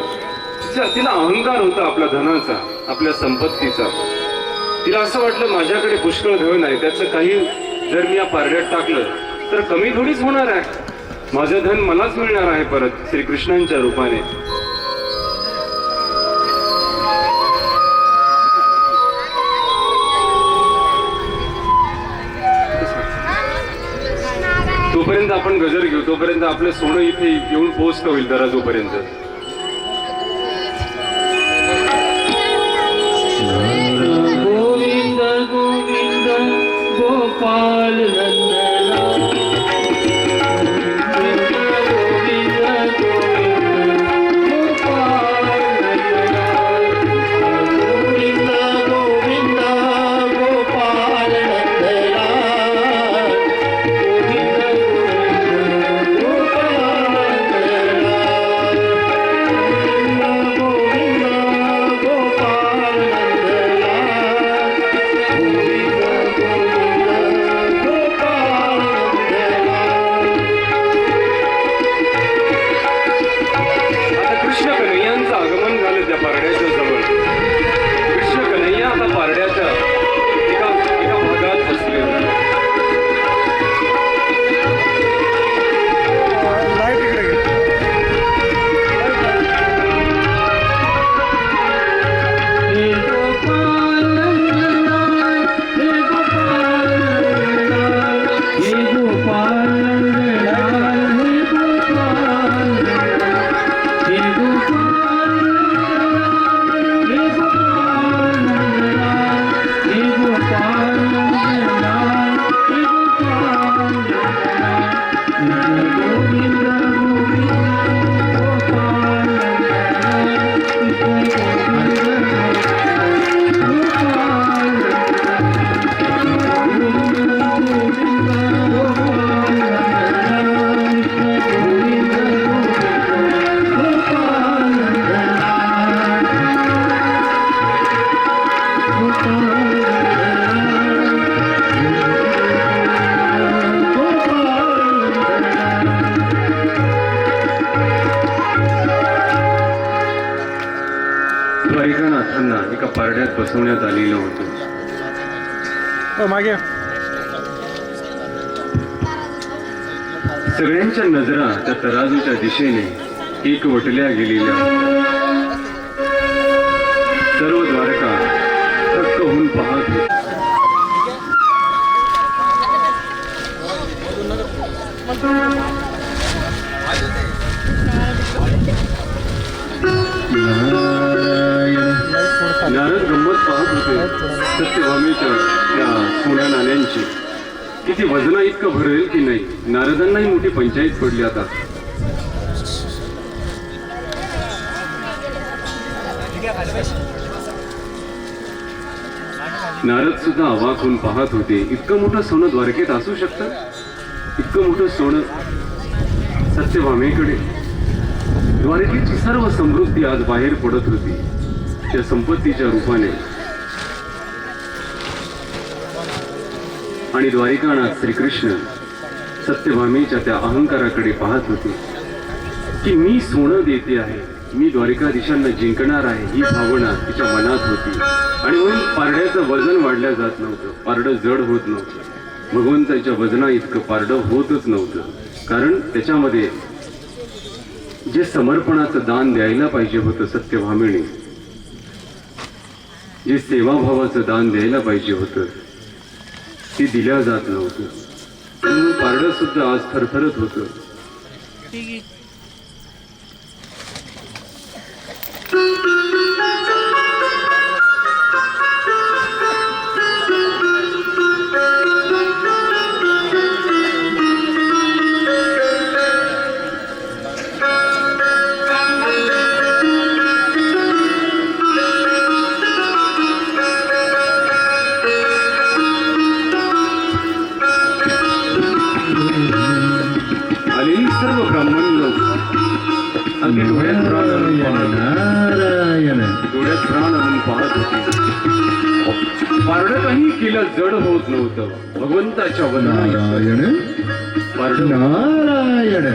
तिला अहंकार होता आपल्या धनाचा, आपल्या संपत्तीचा. तिला असं वाटलं माझ्याकडे पुष्कळ धन आहे, त्याचं काही जर मी या पारड्यात टाकलं तर कमी थोडीच होणार आहे. माझं धन मलाच मिळणार आहे परत श्रीकृष्णांच्या रूपाने. तोपर्यंत आपण गजर घेऊ, तोपर्यंत आपलं सोनं इथे येऊन पोहोचतं होईल दराजोपर्यंत. गोविंद गोविंद गोपाल नंदना गोविंद गोविंद गोपाल नंदना गोविंद गोविंद गोपाल नंदना गोविंद गोविंद द्वारिकानाथांना एका पारड्यात बसवण्यात आलेलं होतं. सगळ्यांच्या नजरा त्या तराजूच्या दिशेने एकवटल्या गेलेल्या होत्या. सर्व द्वारका थक्क होऊन पाहत होती. नारद गंमत पाहत होते सत्यभामेच्या त्या सोन्या नाण्यांची. किती वजना इतकं भरेल की नाही. नारदांनाही मोठी पंचायत पडली आता. नारद सुद्धा अवाक होऊन पाहत होते. इतकं मोठं सोनं द्वारकेत असू शकतं. इतकं मोठं सोनं सत्यभामेकडे. द्वारकेची सर्व समृद्धी आज बाहेर पडत होती त्या संपत्तीच्या रूपाने. आणि द्वारिकानाथ श्रीकृष्ण सत्यभामेच्या त्या अहंकाराकडे पाहत होते की मी सोनं देते आहे, मी द्वारिकाधीशांना जिंकणार आहे, ही भावना तिच्या मनात होती. आणि म्हणून पारड्याचं वजन वाढल्या जात नव्हतं. पारडं जड होत नव्हतं. भगवंताच्या वजना इतकं पारडं होतच नव्हतं. कारण त्याच्यामध्ये जे समर्पणाचं दान द्यायला पाहिजे होतं सत्यभामेने, जे सेवाभावाचं दान द्यायला पाहिजे होतं ते दिल्या जात नव्हतं. म्हणून पारडं सुद्धा आज थरथरत होतं. सर्व ब्राह्मण लोक अगदी डोळ्यात प्राण आणून पाहत होते. पारडं काही केलं जड होत नव्हतं. भगवंताच्या वदनात पारडं नारायण.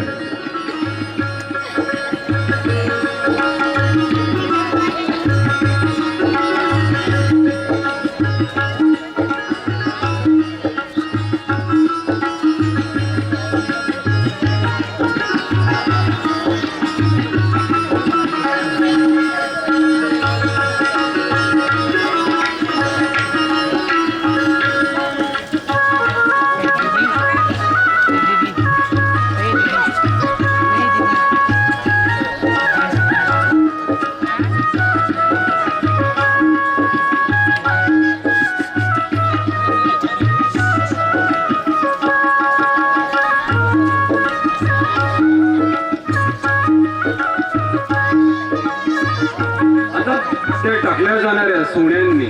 टाकल्या जाणाऱ्या सोन्यांनी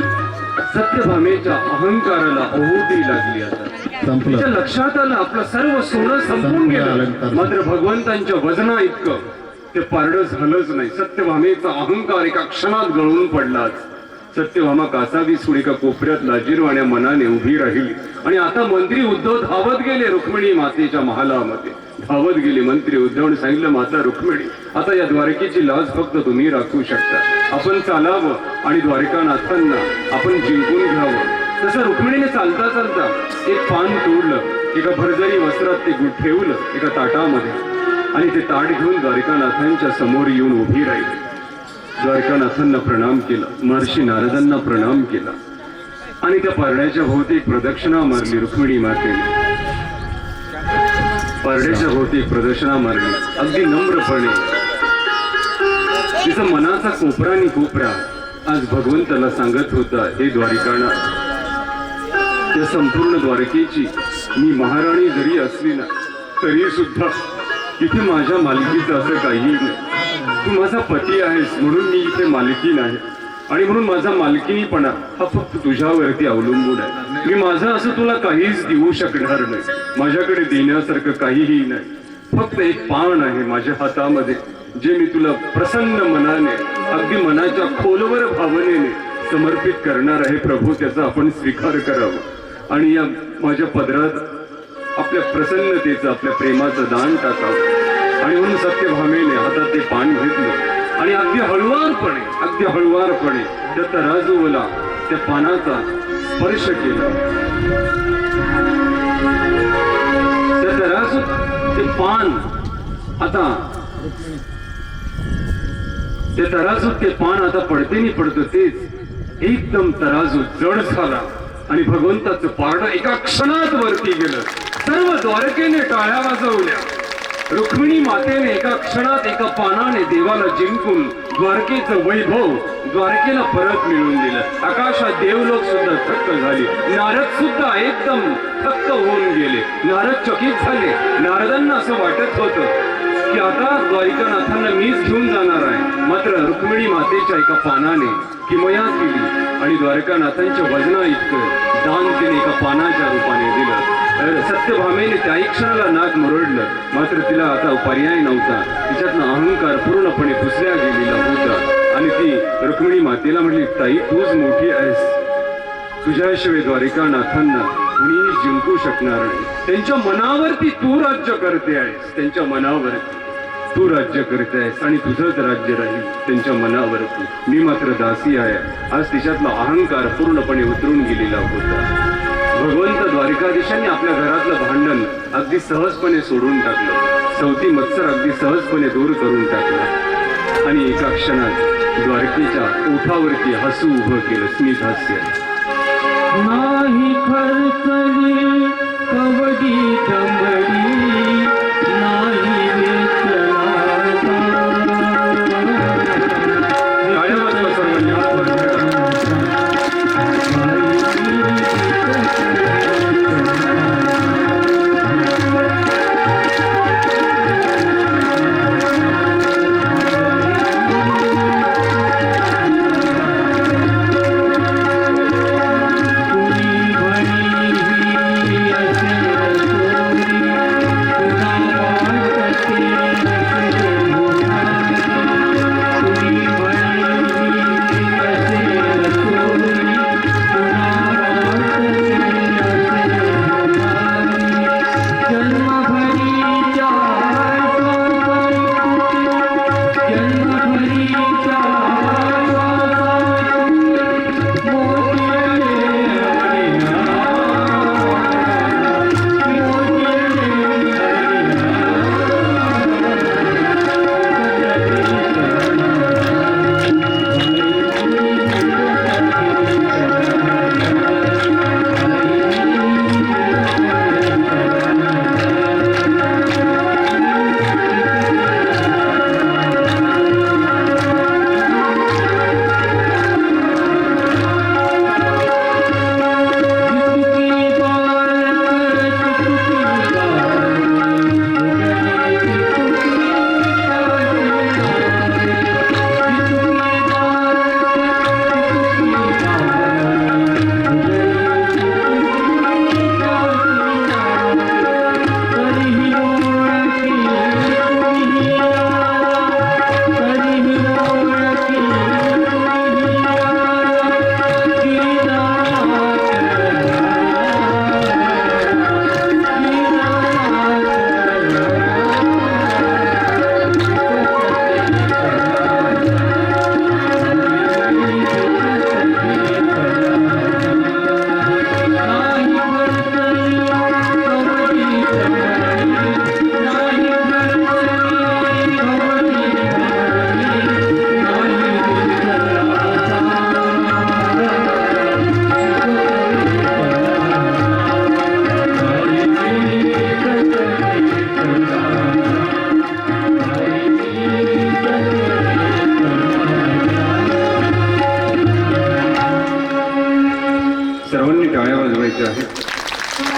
सत्यभामेच्या अहंकाराला ओहोटी लागली. आता तिच्या लक्षात आलं आपलं सर्व सोनं संपून गेलं. मात्र भगवंतांच्या वजना इतकं ते पारडं झालंच नाही. सत्यभामेचा अहंकार एका क्षणात गळून पडलाच. सत्यभामा कासावी सोड एका कोपऱ्यात लाजीरवाण्या मनाने उभी राहिली. आणि आता मंत्री उद्धव धावत गेले रुक्मिणी मातेच्या महालामध्ये. धावत गेले मंत्री उद्धवने सांगितलं, माता रुक्मिणी, आता या द्वारकेची लाज फक्त तुम्ही राखू शकता. आपण चालावं आणि द्वारकानाथांना आपण जिंकून घ्यावं. तसं रुक्मिणीने चालता चालता एक पान तोडलं. एका भरजरी वस्त्रात ते ठेवलं एका ताटामध्ये. आणि ते ताट घेऊन द्वारकानाथांच्या समोर येऊन उभी राहिली. द्वारकानाथांना प्रणाम केला. महर्षी नारदांना प्रणाम केला. आणि त्या पारड्याच्या भोवती एक प्रदक्षिणा मारली रुक्मिणी मातेने. पारड्याच्या भोवती एक प्रदक्षिणा मारली अगदी नम्रपणे. तिचा मनाचा कोपरा आणि कोपरा आज भगवंताला सांगत होता, हे द्वारिकानाथ, त्या संपूर्ण द्वारकेची मी महाराणी जरी असली ना तरी सुद्धा इथे माझ्या मालकीचं असं काहीही नाही. तू माझा पती आहेस म्हणून मी इथे मालकीन आहे. आणि म्हणून माझा मालकीनीपणा हा फक्त तुझ्यावरती अवलंबून आहे. मी माझं असं तुला काहीच देऊ शकणार नाही. माझ्याकडे देण्यासारखं काहीही नाही. फक्त एक पान आहे माझ्या हातामध्ये, जे मी तुला प्रसन्न मनाने अगदी मनाच्या खोलवर भावनेने समर्पित करणार आहे. प्रभू, त्याचा आपण स्वीकार करावा आणि या माझ्या पदरात आपल्या प्रसन्नतेचं, आपल्या प्रेमाचं दान टाकावं. आणि म्हणून सत्यभामेने हातात ते पान घेतलं आणि अगदी हळुवारपणे त्या तराजूला त्या पानाचा स्पर्श केला. त्या तराजूत ते पान आता त्या तराजूत ते पान आता पडते पडतं तेच एकदम तराजू जड झाला आणि भगवंताचं पारडं एका क्षणात वरती गेलं. सर्व द्वारकेने टाळ्या वाजवल्या. रुक्मिणी मातेने एका क्षणात एका पानाने देवाला जिंकून द्वारकेचं वैभव द्वारकेला परत मिळवून दिलं. आकाशात देवलोक सुद्धा थक्क झाली. नारद सुद्धा एकदम थक्क होऊन गेले. नारद चकित झाले. नारदांना असं वाटत होतं की आता द्वारिकानाथांना मीच घेऊन जाणार आहे. मात्र रुक्मिणी मातेच्या एका पानाने किमया केली आणि द्वारकानाथांच्या वजना इतकं दान तिने एका पानाच्या रूपाने दिलं. सत्यभामेने त्याही क्षणाला नाक मुरडलं. मात्र तिला आता पर्याय नव्हता. तिच्यातनं अहंकार पूर्णपणे पुसल्या गेलेला होता आणि ती रुक्मिणी मातेला म्हटली, ताई तूच मोठी आहेस. तुझ्याशिवाय द्वारिकानाथांना कुणीही जिंकू शकणार नाही. त्यांच्या मनावरती तू राज्य करते आहेस. त्यांच्या मनावरती तू राज्य करते आहेस आणि तुझंच राज्य राहील त्यांच्या मनावरती. मी मात्र दासी आहे. आज तिच्यातला अहंकार पूर्णपणे उतरून गेलेला होता. भगवंत द्वारिकाधीशांनी आपल्या घरातलं भांडण अगदी सहजपणे सोडून टाकलं. सवती मत्सर अगदी सहजपणे दूर करून टाकलं आणि एका क्षणात द्वारकेच्या ओठावरती हसू उभं केलं, स्मित हास्य. नाही खर्चली कवडी दमडी नाही वेचला. टाळ्या वाजवा सर्वांनी, हात वर करा.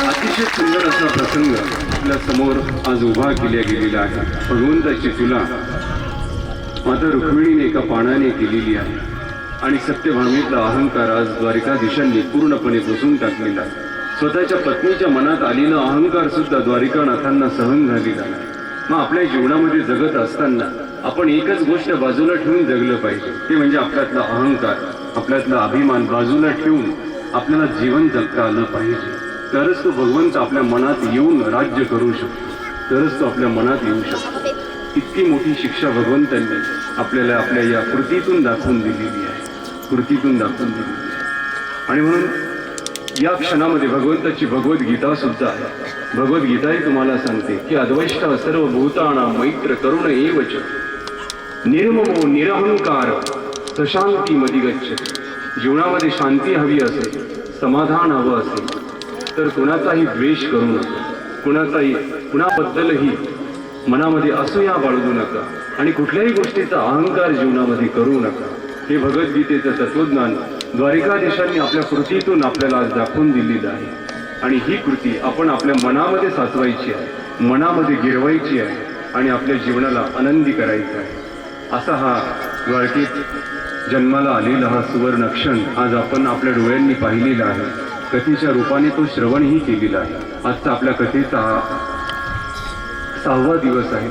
अतिशय सुंदर असा प्रसंग आपल्या समोर आज उभा केला गेलेला आहे. भगवंताची तुला माता रुक्मिणीने एका पानाने केलेली आहे आणि सत्यभामेतला अहंकार आज द्वारिकाधीशांनी पूर्णपणे पुसून टाकलेला आहे. स्वतःच्या पत्नीच्या मनात आलेला अहंकार सुद्धा द्वारिकानाथांना सहन झालेला आहे. मग आपल्या जीवनामध्ये जगत असताना आपण एकच गोष्ट बाजूला ठेवून जगलं पाहिजे, ते म्हणजे आपल्यातला अहंकार, आपल्यातला अभिमान बाजूला ठेवून आपल्याला जीवन जगता आलं पाहिजे. तरच तो भगवंत आपल्या मनात येऊन राज्य करू शकतो, तरच तो आपल्या मनात येऊ शकतो. इतकी मोठी शिक्षा भगवंतांनी आपल्याला आपल्या या कृतीतून दाखवून दिलेली आहे, कृतीतून दाखवून दिलेली आहे. आणि म्हणून या क्षणामध्ये भगवंताची भगवद्गीता सुद्धा आहे. भगवद्गीताही तुम्हाला सांगते की अद्वैष्टा सर्व भूताना मैत्र करुण एवच निर्ममो निरहंकार सशांती मधी गच्छति. जीवनामध्ये शांती हवी असेल, समाधान हवं असेल तर कुणाचाही द्वेष करू नका, कुणाबद्दलही मनामध्ये असूया बाळगू नका आणि कुठल्याही गोष्टीचा अहंकार जीवनामध्ये करू नका. हे भगवद्गीतेचं तत्वज्ञान द्वारिकाधीशांनी आपल्या कृतीतून आपल्याला आज दाखवून दिलेलं आहे. आणि ही कृती आपण आपल्या मनामध्ये साचवायची आहे, मनामध्ये गिरवायची आहे आणि आपल्या जीवनाला आनंदी करायचा आहे. असा हा द्वारकेत जन्माला आलेला हा सुवर्ण क्षण आज आपण आपल्या डोळ्यांनी पाहिलेला आहे. कथेच्या रूपाने तो श्रवणही केलेला आहे. आजचा आपल्या कथेचा हा 6वा दिवस आहे.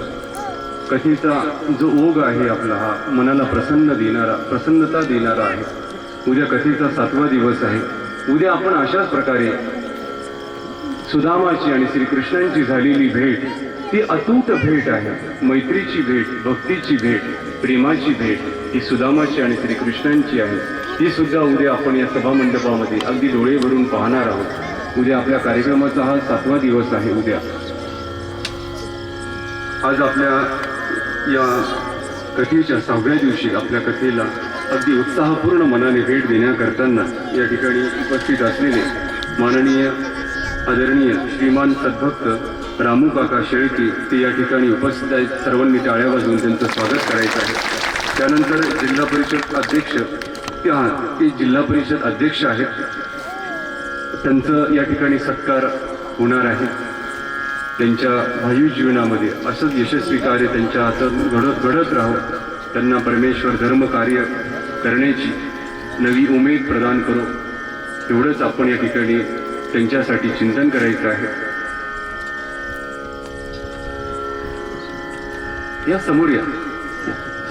कथेचा जो ओघ आहे आपला हा मनाला प्रसन्नता देणारा आहे. उद्या कथेचा 7वा दिवस आहे. उद्या आपण अशाच प्रकारे सुदामाची आणि श्रीकृष्णांची झालेली भेट, ती अतूट भेट आहे. मैत्रीची भेट, भक्तीची भेट, प्रेमाची भेट ही सुदामाची आणि श्रीकृष्णांची आहे. ती सुद्धा उद्या आपण या सभामंडपामध्ये अगदी डोळे भरून पाहणार आहोत. उद्या आपल्या कार्यक्रमाचा हा 7वा दिवस आहे. उद्या आज आपल्या या कथेच्या 6व्या दिवशी आपल्या कथेला अगदी उत्साहपूर्ण मनाने भेट देण्याकरताना या ठिकाणी उपस्थित असलेले माननीय आदरणीय श्रीमान सद्भक्त रामू काका शेळके ते या ठिकाणी उपस्थित आहेत. सर्वांनी टाळ्या वाजवून त्यांचं स्वागत करायचं आहे. त्यानंतर जिल्हा परिषद अध्यक्ष ते जिल्हा परिषद अध्यक्ष आहेत, त्यांचं या ठिकाणी सत्कार होणार आहे. त्यांच्या भावी जीवनामध्ये असंच यशस्वी कार्य त्यांच्या हातात घडत राहो. त्यांना परमेश्वर धर्म कार्य करण्याची नवी उमेद प्रदान करो. एवढंच आपण या ठिकाणी त्यांच्यासाठी चिंतन करायचं आहे. या समोर या.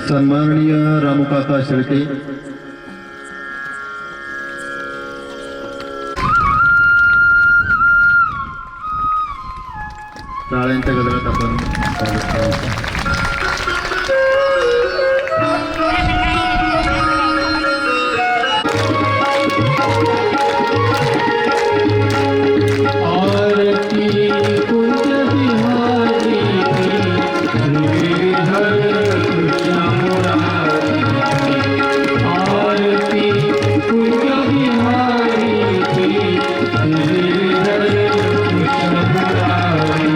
सन्माननीय रामूकाका शेळके, टाळ्यांच्या गजरात आपण स्वागत करायचं. आरती कुंज बिहारी श्रीहर कृष्ण मुरारी. आरती कुंज बिहारी श्रीहर कृष्ण मुरारी.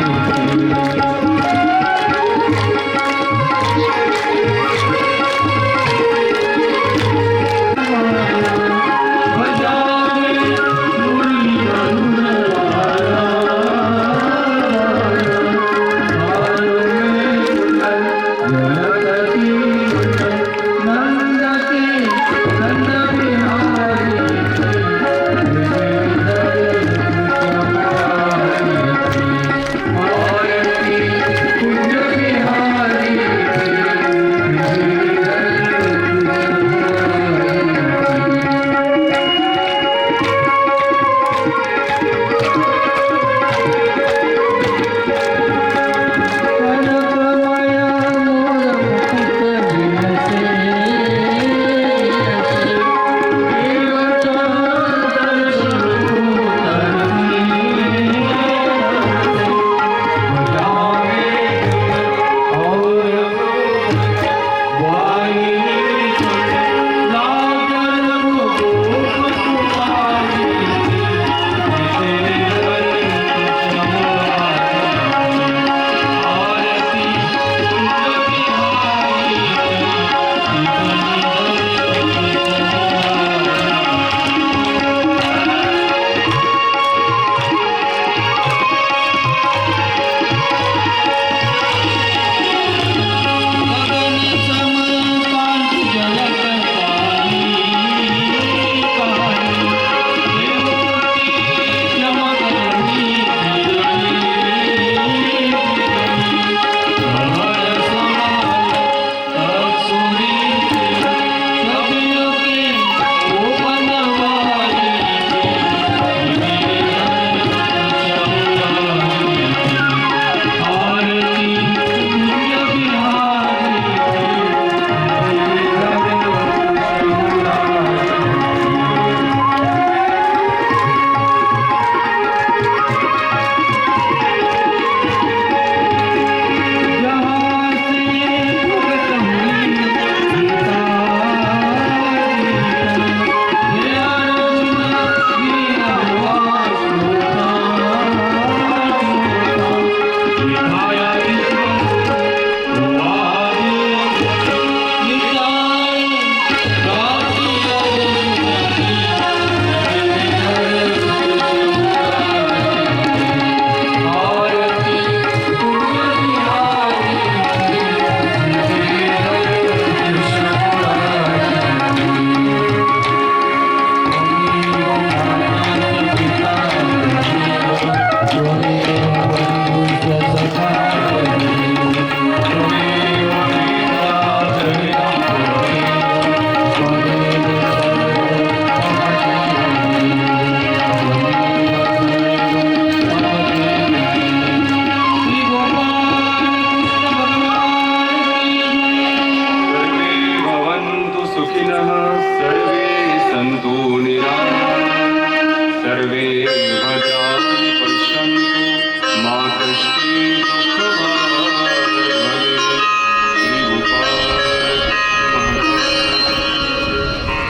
सर्वे सन्तु निरामयाः सर्वे भद्राणि